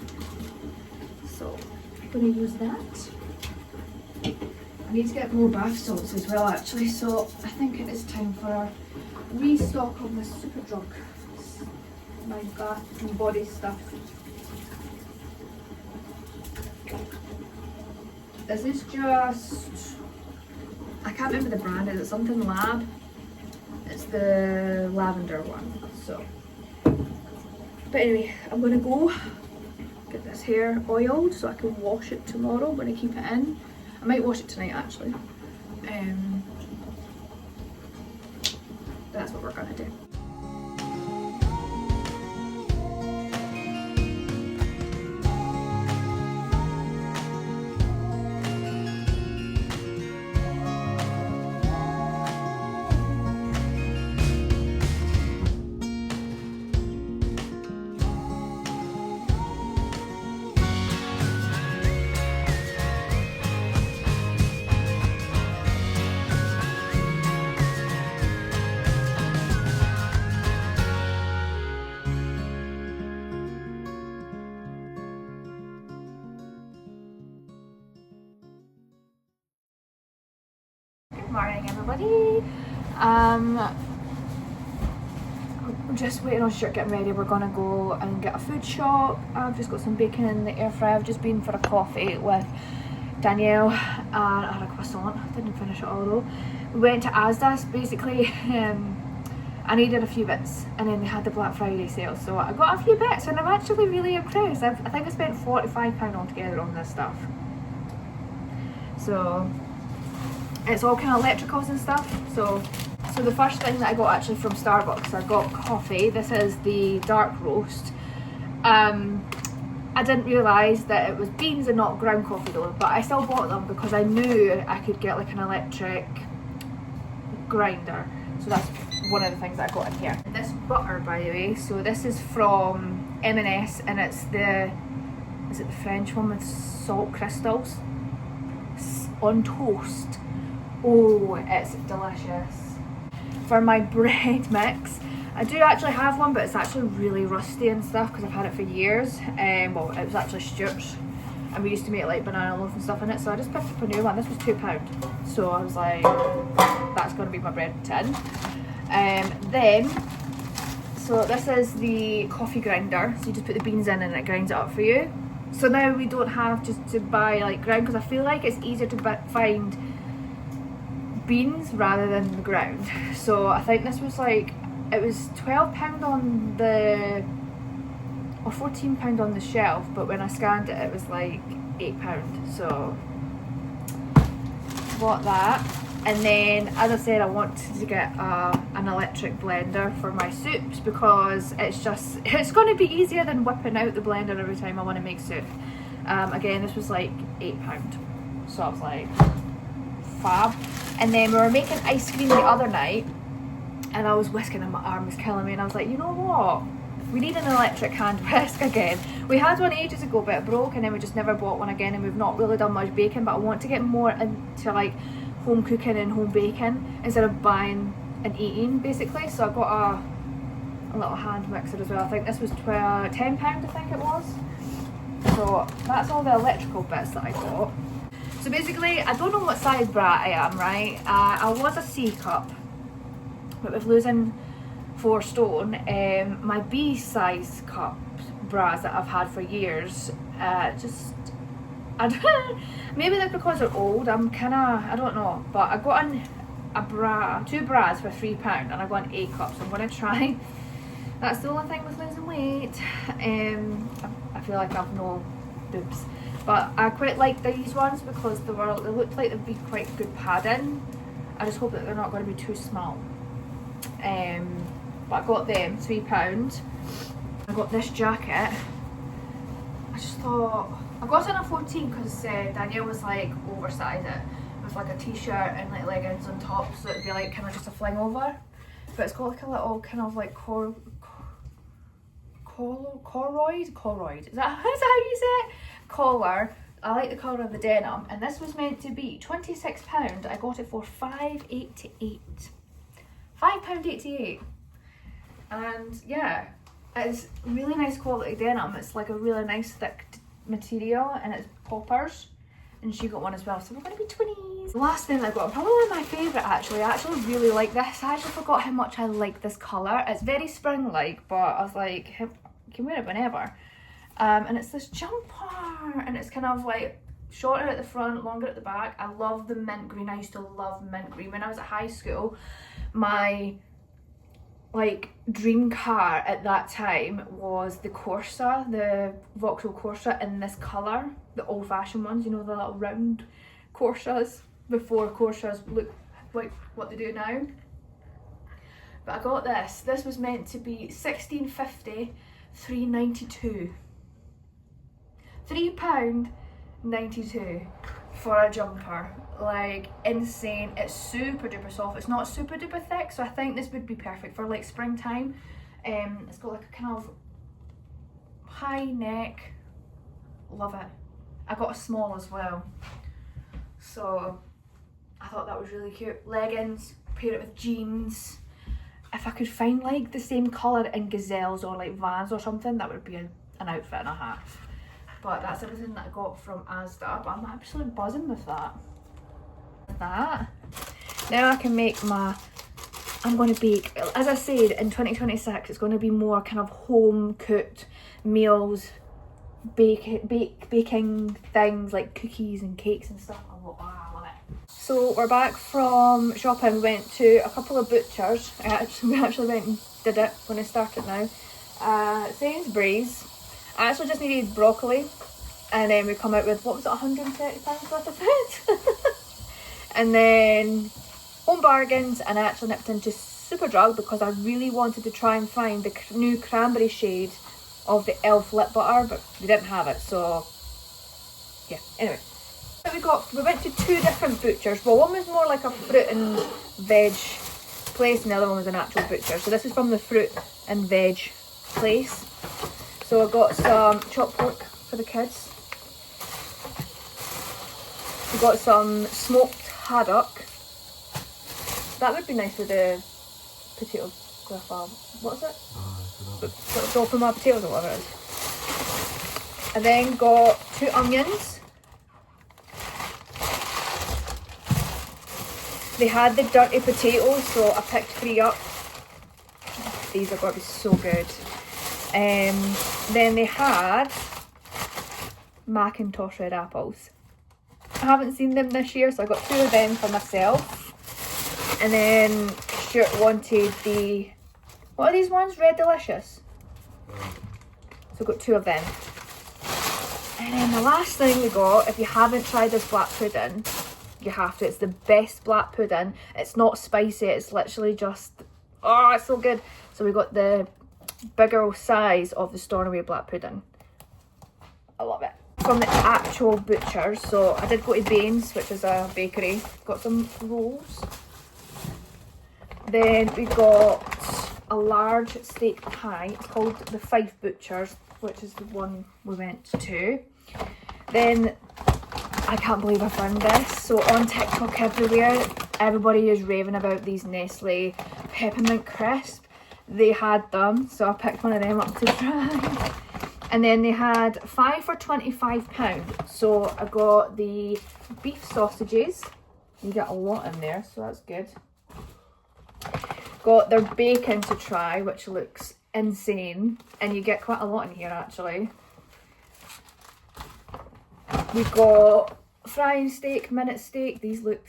So I'm going to use that. I need to get more bath salts as well actually, so I think it is time for a restock of my Superdrug, my bath and body stuff. This is just, I can't remember the brand, is it something Lab? It's the lavender one. So, but anyway, I'm gonna go get this hair oiled so I can wash it tomorrow when I keep it in. I might wash it tonight actually. That's what we're gonna do. Good morning, everybody. I'm just waiting on Stuart getting ready. We're gonna go and get a food shop. I've just got some bacon in the air fryer. I've just been for a coffee with Danielle and I had a croissant. I didn't finish it all though. We went to Asda. Basically, I needed a few bits, and then they had the Black Friday sale, so I got a few bits, and I'm actually really impressed. I think I spent £45 altogether on this stuff. So it's all kind of electricals and stuff. So the first thing that I got actually from Starbucks, I got coffee. This is the dark roast. I didn't realise that it was beans and not ground coffee though, but I still bought them because I knew I could get like an electric grinder. So that's one of the things that I got in here. This butter, by the way, so this is from M&S, and it's the, is it the French one with salt crystals on toast. Oh, it's delicious. For my bread mix, I do actually have one, but it's actually really rusty and stuff because I've had it for years. Well, it was actually Stuart's, and we used to make like banana loaf and stuff in it, so I just picked up a new one. This was £2, so I was like, that's going to be my bread tin. Then, so this is the coffee grinder, so you just put the beans in and it grinds it up for you. So now we don't have just to buy like ground, because I feel like it's easier to find beans rather than the ground. So I think this was like, it was £12 on the, or £14 on the shelf, but when I scanned it, it was like £8. So bought that. And then, as I said, I wanted to get an electric blender for my soups, because it's going to be easier than whipping out the blender every time I want to make soup. Again, this was like £8. So I was like, fab. And then we were making ice cream the other night, and I was whisking and my arm was killing me, and I was like, you know what? We need an electric hand whisk again. We had one ages ago, but it broke, and then we just never bought one again, and we've not really done much baking, but I want to get more into like home cooking and home baking instead of buying and eating, basically. So I got a little hand mixer as well. I think this was £10, I think it was. So that's all the electrical bits that I got. So basically, I don't know what size bra I am, right? I was a C cup, but with losing 4 stone, my B size cup bras that I've had for years, I don't, maybe that's because they're old. I'm kinda, I don't know, but I got two bras for £3, and I got an A cup, so I'm gonna try. That's the only thing with losing weight. I feel like I've no boobs, but I quite like these ones because they looked like they'd be quite good padding. I just hope that they're not going to be too small. But I got them, £3. I got this jacket. I just thought, I got it in a 14 because Danielle was like, oversize it with like a t-shirt and like leggings on top, so it'd be like kind of just a fling over. But it's got like a little kind of like coroid? Is that how you say it? Collar. I like the colour of the denim, and this was meant to be £26. I got it for £5.88. £5.88. And yeah, it's really nice quality denim. It's like a really nice thick material, and it's poppers. And she got one as well, so we're going to be twinnies. The last thing I got, probably my favourite actually. I actually really like this. I actually forgot how much I like this colour. It's very spring-like, but I was like, I can wear it whenever. And it's this jumper, and it's kind of like shorter at the front, longer at the back. I love the mint green. I used to love mint green when I was at high school. My like dream car at that time was the Corsa, the Vauxhall Corsa in this colour, the old fashioned ones, you know, the little round Corsas, before Corsas look like what they do now. But I got this. This was meant to be £16.50, £3.92. £3.92 for a jumper. Like, insane. It's super duper soft. It's not super duper thick, so I think this would be perfect for like springtime. It's got like a kind of high neck. Love it. I got a small as well, so I thought that was really cute. Leggings, pair it with jeans. If I could find like the same colour in Gazelles or like Vans or something, that would be an outfit and a half. But that's everything that I got from Asda, but I'm absolutely buzzing with that. Now I can make my, I'm going to bake, as I said, in 2026 it's going to be more kind of home cooked meals, baking things like cookies and cakes and stuff. I love it. So we're back from shopping. We went to a couple of butchers. We actually went and did it when I started now. Sainsbury's. I actually just needed broccoli, and then we come out with, what was it, £130 worth of food? And then Home Bargains, and I actually nipped into Superdrug because I really wanted to try and find the new cranberry shade of the e.l.f. lip butter, but we didn't have it, so yeah. Anyway, we went to two different butchers. Well, one was more like a fruit and veg place, and the other one was an actual butcher. So this is from the fruit and veg place. So I got some chopped pork for the kids. We got some smoked haddock. That would be nice with the potato graffal. What is it? It's all from my potatoes or whatever it is. I then got 2 onions. They had the dirty potatoes, so I picked 3 up. These are going to be so good. Then they had Macintosh red apples. I haven't seen them this year, so I got 2 of them for myself. And then Stuart wanted the, what are these ones? Red Delicious. So I got 2 of them. And then the last thing we got, if you haven't tried this black pudding, you have to. It's the best black pudding. It's not spicy, it's literally just, oh, it's so good. So we got the bigger size of the Stornoway black pudding. I love it. From the actual butcher, so I did go to Baines, which is a bakery. Got some rolls. Then we got a large steak pie. It's called the Fife Butchers, which is the one we went to. Then I can't believe I found this. So on TikTok everywhere, everybody is raving about these Nestle peppermint crisp. They had them, so I picked one of them up to try. And then they had 5 for £25. So I got the beef sausages. You get a lot in there, so that's good. Got their bacon to try, which looks insane. And you get quite a lot in here, actually. We got frying steak, minute steak. These look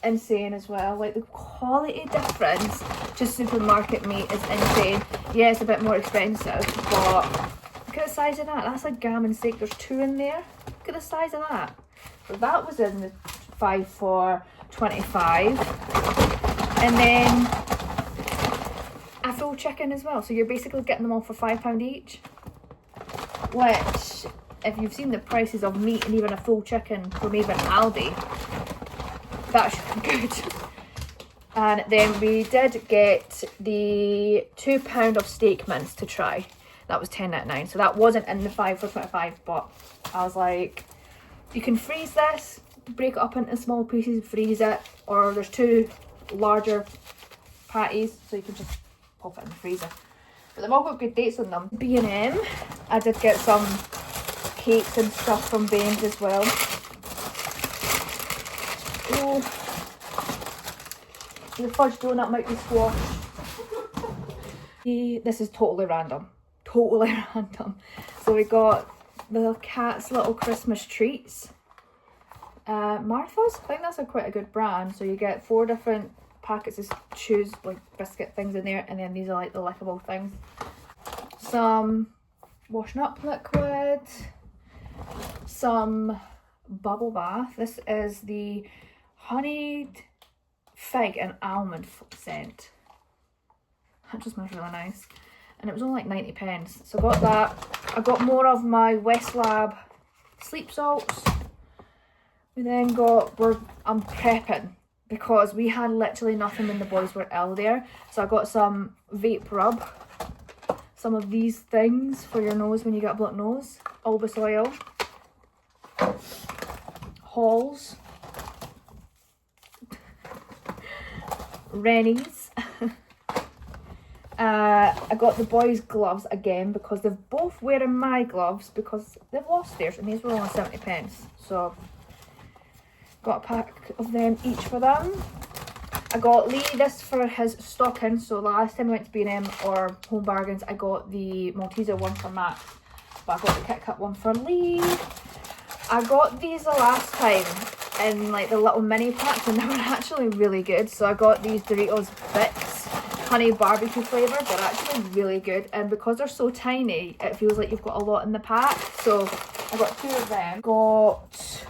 insane as well. Like, the quality difference to supermarket meat is insane. Yeah, it's a bit more expensive, but look at the size of that. That's like gammon steak. There's 2 in there. Look at the size of that. So that was in the 5 for £25. And then a full chicken as well. So you're basically getting them all for £5 each. Which, if you've seen the prices of meat and even a full chicken from even Aldi, that should be good. And then we did get the £2 of steak mince to try. That was £10.99. So that wasn't in the 5 for £25, but I was like, you can freeze this, break it up into small pieces, freeze it, or there's 2 larger patties, so you can just pop it in the freezer. But they've all got good dates on them. B&M, I did get some cakes and stuff from Baines as well. Oh, the fudge donut might be squashed. This is totally random. Totally random. So we got the cat's little Christmas treats. Martha's, I think that's quite a good brand. So you get 4 different packets of chews, like biscuit things in there, and then these are like the lickable things. Some washing up liquid, some bubble bath. This is the honeyed fig and almond scent. That just smells really nice. And it was only like 90 pence. So I got that. I got more of my Westlab sleep salts. We then got, I'm prepping because we had literally nothing when the boys were ill there. So I got some vape rub. Some of these things for your nose when you get a blocked nose. Albus oil. Halls. Rennies. I got the boys' gloves again because they're both wearing my gloves because they've lost theirs and these were only 70 pence. So got a pack of them each for them. I got Lee this for his stocking. So last time I went to B&M or Home Bargains, I got the Malteser one for Max, but I got the Kit Kat one for Lee. I got these the last time in like the little mini packs and they were actually really good. So I got these Doritos Bits honey barbecue flavour. They're actually really good, and because they're so tiny it feels like you've got a lot in the pack. So I got 2 of them. Got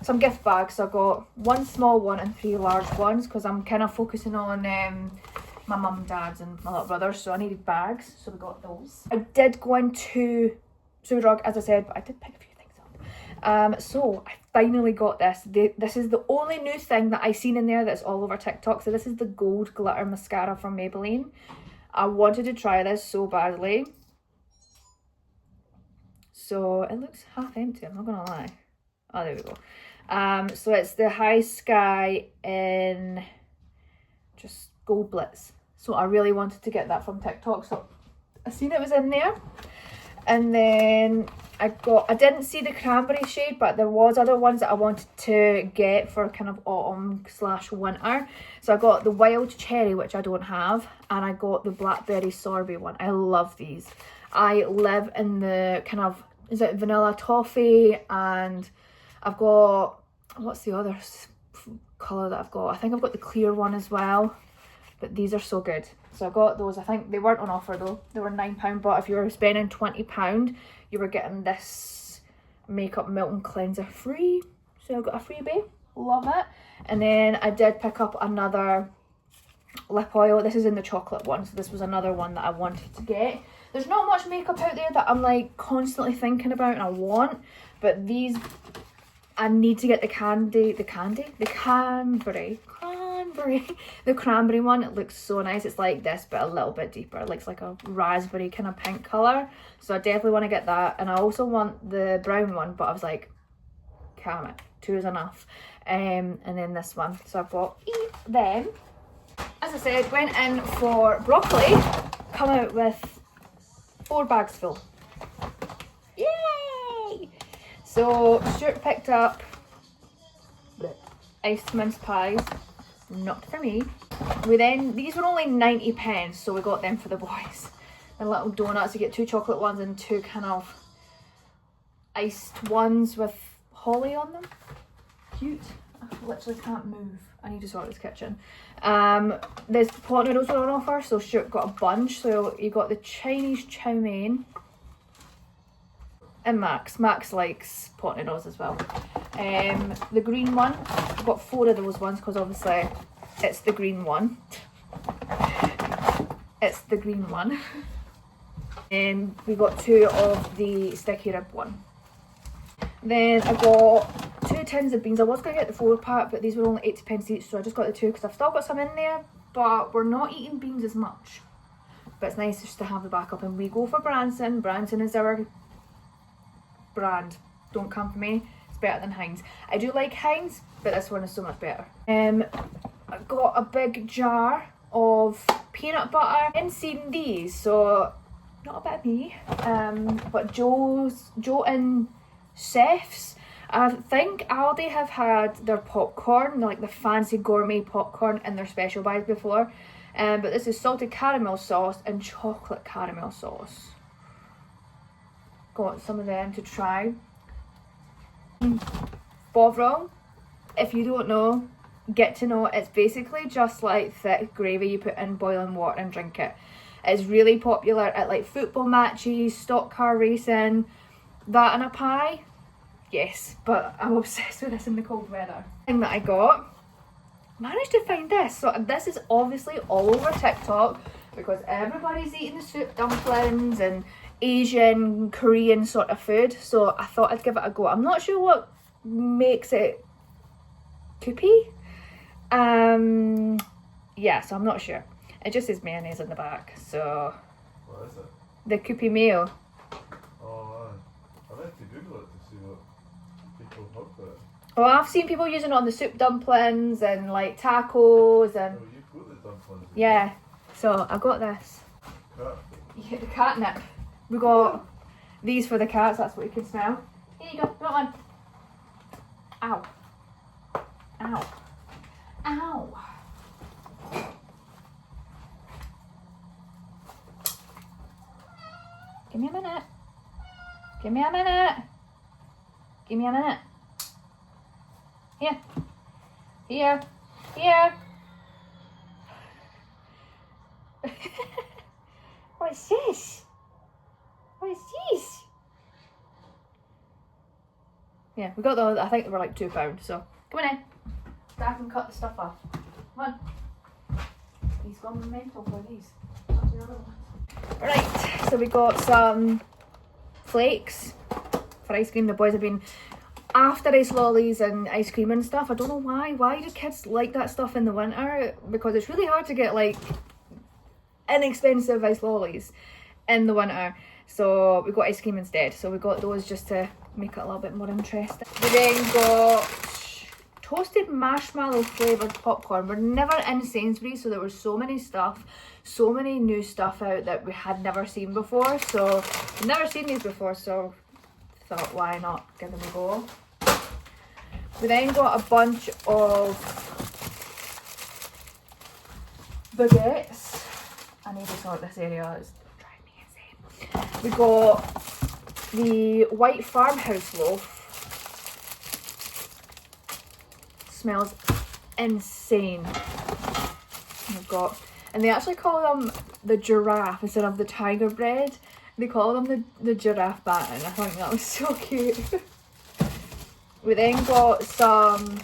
some gift bags. So I got 1 small one and 3 large ones because I'm kind of focusing on my mum, dad's and my little brother, so I needed bags, so we got those. I did go into Superdrug as I said, but I did pick a few things up. So I finally got this. This is the only new thing that I seen in there that's all over TikTok. So this is the gold glitter mascara from Maybelline. I wanted to try this so badly. So it looks half empty, I'm not gonna lie. Oh, there we go. So it's the High Sky in just gold blitz. So I really wanted to get that from TikTok, so I seen it was in there. And then I didn't see the cranberry shade, but there was other ones that I wanted to get for kind of autumn/winter. So I got the wild cherry, which I don't have, and I got the blackberry sorbet one. I love these. I live in the kind of, is it vanilla toffee, and I've got, what's the other colour that I've got? I think I've got the clear one as well, but these are so good. So I got those. I think they weren't on offer though. They were £9, but if you were spending £20, you were getting this makeup Milton cleanser free. So I got a freebie. Love it. And then I did pick up another lip oil. This is in the chocolate one, so this was another one that I wanted to get. There's not much makeup out there that I'm like constantly thinking about and I want, but these, I need to get the cranberry one. It looks so nice. It's like this but a little bit deeper. It looks like a raspberry kind of pink colour, so I definitely want to get that. And I also want the brown one, but I was like, calm it, 2 is enough. And then this one, so I've got them. As I said, went in for broccoli, come out with 4 bags full. Yay! So Stuart picked up iced mince pies, not for me. These were only 90 pence, so we got them for the boys. The little donuts, you get 2 chocolate ones and 2 kind of iced ones with holly on them. Cute. I literally can't move. I need to sort this kitchen. There's pot noodles were on offer, so Stuart got a bunch. So you got the Chinese chow mein. And Max likes pot noodles as well. The green one, I've got 4 of those ones because obviously it's the green one. It's the green one. And we got 2 of the sticky rib one. Then I got 2 tins of beans. I was going to get the 4-pack, but these were only 80 pence each, so I just got the 2 because I've still got some in there, but we're not eating beans as much. But it's nice just to have the backup, and we go for Branson. Branson is our brand. Don't come for me. It's better than Heinz. I do like Heinz, but this one is so much better. I got a big jar of peanut butter. I haven't seen these, so not a bit of me. But Joe and Chef's, I think Aldi have had their popcorn, like the fancy gourmet popcorn in their special buys before. But this is salted caramel sauce and chocolate caramel sauce. Got some of them to try. Bovril, if you don't know, get to know, it's basically just like thick gravy you put in boiling water and drink it. It's really popular at like football matches, stock car racing. That and a pie, yes, but I'm obsessed with this in the cold weather. Thing that I got, managed to find this. So this is obviously all over TikTok because everybody's eating the soup dumplings and Asian, Korean sort of food. So I thought I'd give it a go. I'm not sure what makes it koopy. Yeah, so I'm not sure. It just says mayonnaise in the back. So What is it? the koopy mayo. Oh, I meant to Google it to see what people talk about. Well, I've seen people using it on the soup dumplings and like tacos and Oh, you put the dumplings in. yeah. So I got this. Cat. Yeah, the catnip. We got these for the cats. That's what you can smell. Here you go. Got one. Ow. Ow. Ow. Give me a minute. Give me a minute. Give me a minute. Here. Here. Here. What's this? What's this? Yeah, we got those. I think they were like £2. So come on in. Dad can cut the stuff off. Come on. He's gone mental for these. That's the other one. Right, so we got some flakes for ice cream. The boys have been after ice lollies and ice cream and stuff. I don't know why. Why do kids like that stuff in the winter? Because it's really hard to get like inexpensive ice lollies in the winter. So we got ice cream instead. So we got those just to make it a little bit more interesting. We then got toasted marshmallow flavoured popcorn. We're never in Sainsbury's, so there was so many new stuff out that we had never seen before. So we've never seen these before, so thought why not give them a go. We then got a bunch of baguettes. I need to sort this area, it's driving me insane. We got the white farmhouse loaf. Smells insane. We've got, and they actually call them the giraffe instead of the tiger bread. They call them the giraffe batter, and I think that was so cute. We then got some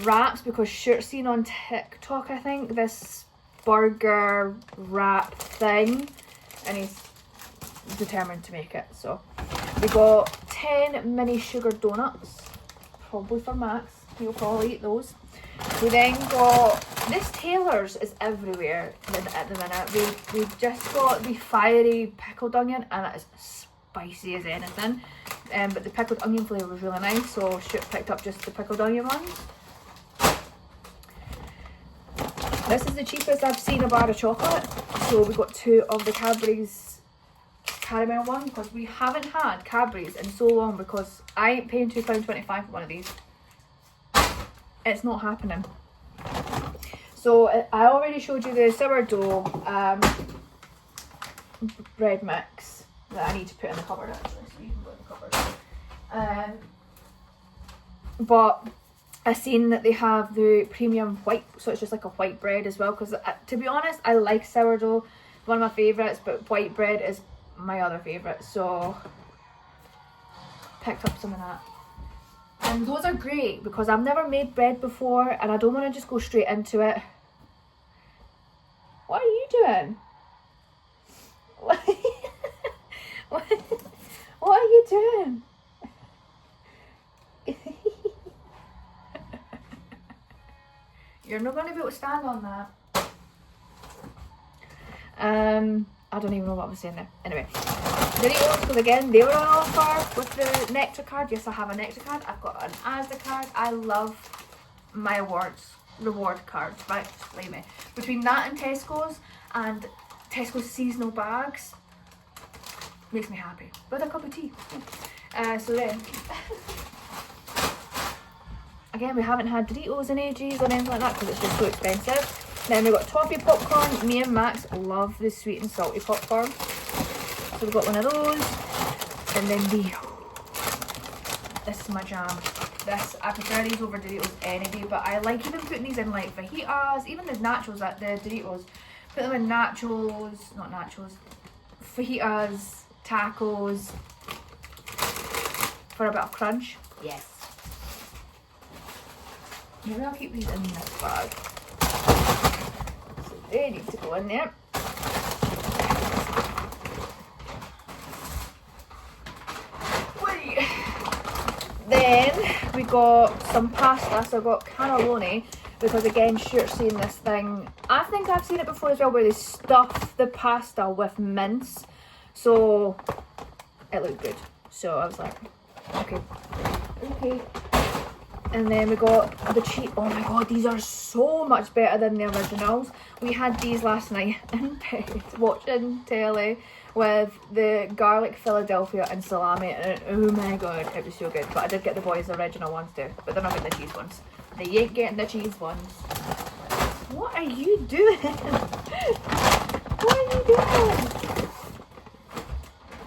wraps because Shirt's seen on TikTok, I think, this burger wrap thing, and he's determined to make it. So we got 10 mini sugar donuts, probably for Max. He'll probably eat those. We then got, this Taylor's is everywhere at the minute. We've just got the fiery pickled onion, and it is spicy as anything. But the pickled onion flavour was really nice, so Shoot picked up just the pickled onion ones. This is the cheapest I've seen a bar of chocolate. So we got 2 of the Cadbury's caramel one, because we haven't had Cadbury's in so long, because I ain't paying £2.25 for one of these. It's not happening. So I already showed you the sourdough bread mix that I need to put in the cupboard actually, so you can put in the cupboard. But I've seen that they have the premium white, so it's just like a white bread as well, because to be honest, I like sourdough, one of my favourites, but white bread is my other favourite, so picked up some of that. And those are great because I've never made bread before and I don't want to just go straight into it. What are you doing? What are you doing? You're not going to be able to stand on that. I don't even know what I was saying there. Anyway, Doritos, because again, they were on offer with the Nectar card. Yes, I have a Nectar card. I've got an Asda card. I love my reward cards, right? Believe me. Between that and Tesco's seasonal bags, makes me happy. With a cup of tea. So then, again, we haven't had Doritos in ages or anything like that because it's just so expensive. Then we've got toffee popcorn. Me and Max love the sweet and salty popcorn. So we've got one of those. And then this is my jam. this. I prefer these over Doritos any day, but I like even putting these in like fajitas, even the nachos, the Doritos. Put them in nachos, not nachos, fajitas, tacos, for a bit of crunch. Yes. Maybe I'll keep these in this bag. So they need to go in there. Wait. Then we got some pasta, so I got cannelloni, because again, Stuart's seen this thing. I think I've seen it before as well, where they stuff the pasta with mince. So it looked good. So I was like, okay. And then we got the cheese. Oh my god, these are so much better than the originals. We had these last night in bed watching telly with the garlic Philadelphia and salami, and oh my god, it was so good. But I did get the boys' original ones too, but they're not getting the cheese ones. They ain't getting the cheese ones. What are you doing? What are you doing?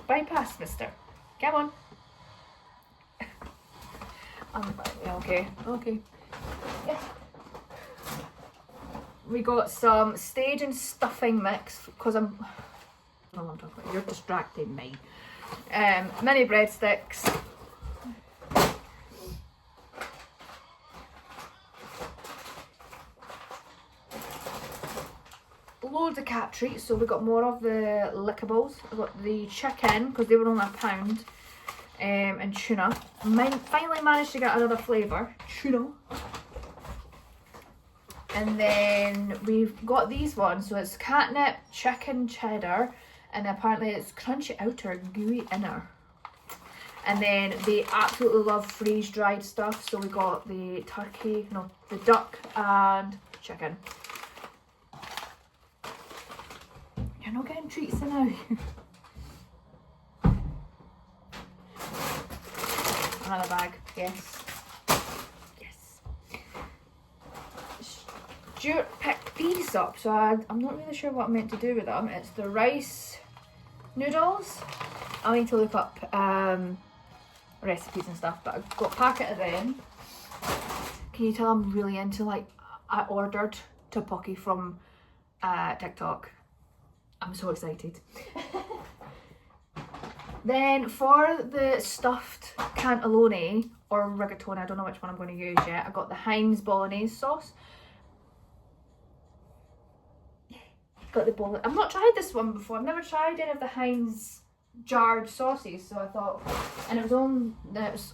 Bypass, mister. Come on. Okay. Yes. We got some stage and stuffing mix because I don't know what I'm talking about. You're distracting me. Mini breadsticks. Loads of cat treats. So we got more of the lickables. I got the chicken because they were only £1. And tuna. Finally managed to get another flavour, tuna. And then we've got these ones, so it's catnip, chicken cheddar, and apparently it's crunchy outer, gooey inner. And then they absolutely love freeze dried stuff, so we got the the duck and chicken. You're not getting treats now. Another bag, yes. Stuart picked these up, so I'm not really sure what I'm meant to do with them. It's the rice noodles. I'll need to look up recipes and stuff, but I've got a packet of them. Can you tell I'm really into, like, I ordered tteokbokki from Tik Tok. I'm so excited. Then for the stuffed cannelloni or rigatoni, I don't know which one I'm going to use yet, I got the Heinz bolognese sauce. Got the bolognese. I've not tried this one before. I've never tried any of the Heinz jarred sauces, so I thought, and it was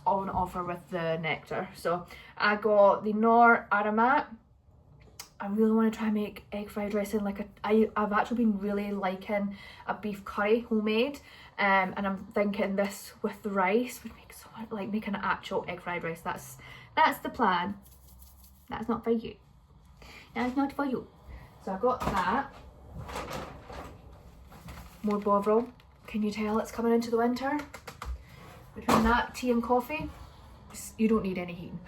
on offer with the nectar. So I got the Nor Aromat. I really want to try and make egg fried rice in like I've actually been really liking a beef curry homemade, and I'm thinking this with the rice would make so much, like making an actual egg fried rice. That's the plan. That's not for you. That's not for you. So I got that. More Bovril. Can you tell it's coming into the winter? Between that, tea and coffee, you don't need any heating.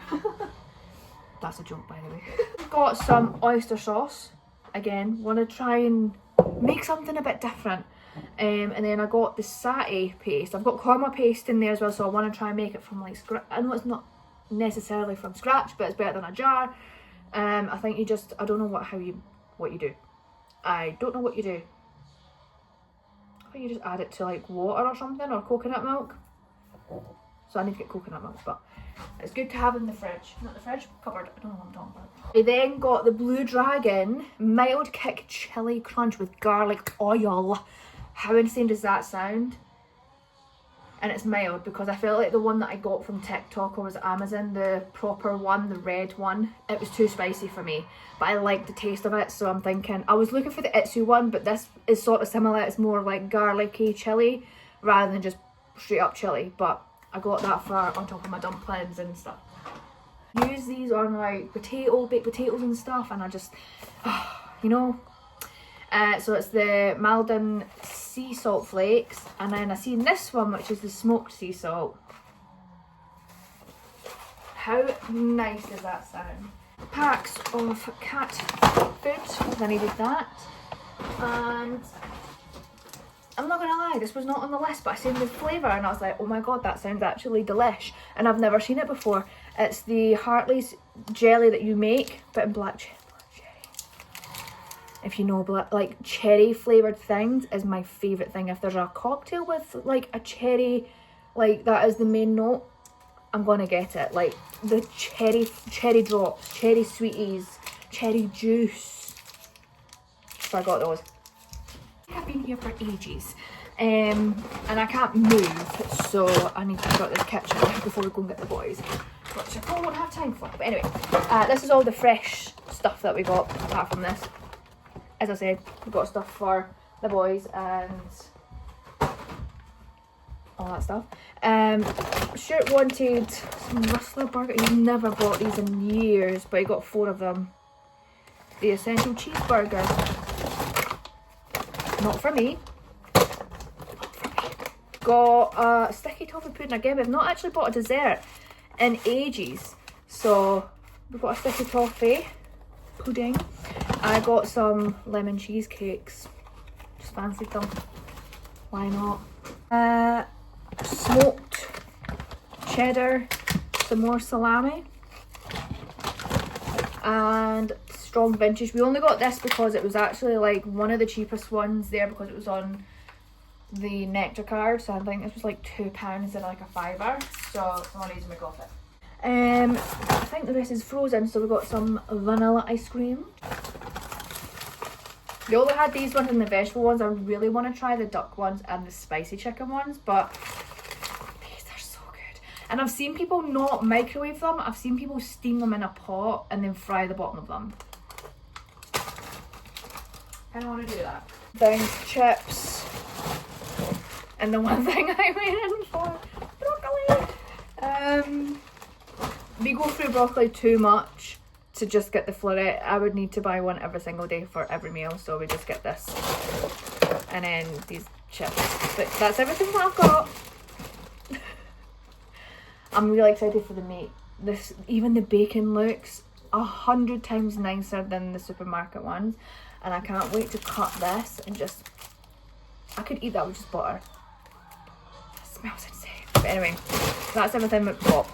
That's a joke, by the way. Got some oyster sauce. Again, want to try and make something a bit different. And then I got the satay paste. I've got korma paste in there as well, so I want to try and make it from like scratch. I know it's not necessarily from scratch, but it's better than a jar. I think you just, I don't know what you do. I don't know what you do. I think you just add it to like water or something, or coconut milk. So I need to get coconut milk, but it's good to have in the fridge. Not the fridge, cupboard. I don't know what I'm talking about. I then got the Blue Dragon mild kick chili crunch with garlic oil. How insane does that sound? And it's mild because I felt like the one that I got from TikTok or was it Amazon, the proper one, the red one, it was too spicy for me. But I like the taste of it, so I'm thinking, I was looking for the Itsu one, but this is sort of similar. It's more like garlicky chili rather than just straight up chili. But I got that for on top of my dumplings and stuff. Use these on like baked potatoes and stuff, and I just, you know. So it's the Maldon sea salt flakes, and then I seen this one, which is the smoked sea salt. How nice does that sound? Packs of cat food, I needed that, and I'm not gonna lie, this was not on the list, but I seen the flavour and I was like, oh my god, that sounds actually delish. And I've never seen it before. It's the Hartley's jelly that you make, but in black cherry. If you know, like cherry flavoured things is my favourite thing. If there's a cocktail with like a cherry, like that is the main note, I'm gonna get it. Like the cherry drops, cherry sweeties, cherry juice. So I got those. I've been here for ages and I can't move, so I need to sort this kitchen before we go and get the boys, which I probably won't have time for. But anyway, this is all the fresh stuff that we got apart from this. As I said, we got stuff for the boys and all that stuff. Stuart wanted some Rustler burger. He's never bought these in years, but he got 4 of them. The essential cheeseburger. Not for me. Not for me. Got a sticky toffee pudding again. We've not actually bought a dessert in ages. So we've got a sticky toffee pudding. I got some lemon cheesecakes. Just fancied them. Why not? Smoked cheddar, some more salami, and strong vintage. We only got this because it was actually like one of the cheapest ones there because it was on the Nectar card. So I think this was like £2 instead of like a £5. So it's the only reason we got it. I think the rest is frozen, so we got some vanilla ice cream. They only had these ones and the vegetable ones. I really want to try the duck ones and the spicy chicken ones, but these are so good. And I've seen people not microwave them. I've seen people steam them in a pot and then fry the bottom of them. I don't want to do that. Things, chips, and the one thing I went in for, broccoli. We go through broccoli too much to just get the florette. I would need to buy one every single day for every meal, so we just get this and then these chips. But that's everything that I've got. I'm really excited for the meat. This, even the bacon looks 100 times nicer than the supermarket ones, and I can't wait to cut this and just, I could eat that with just butter. It smells insane. But anyway, that's everything we've got.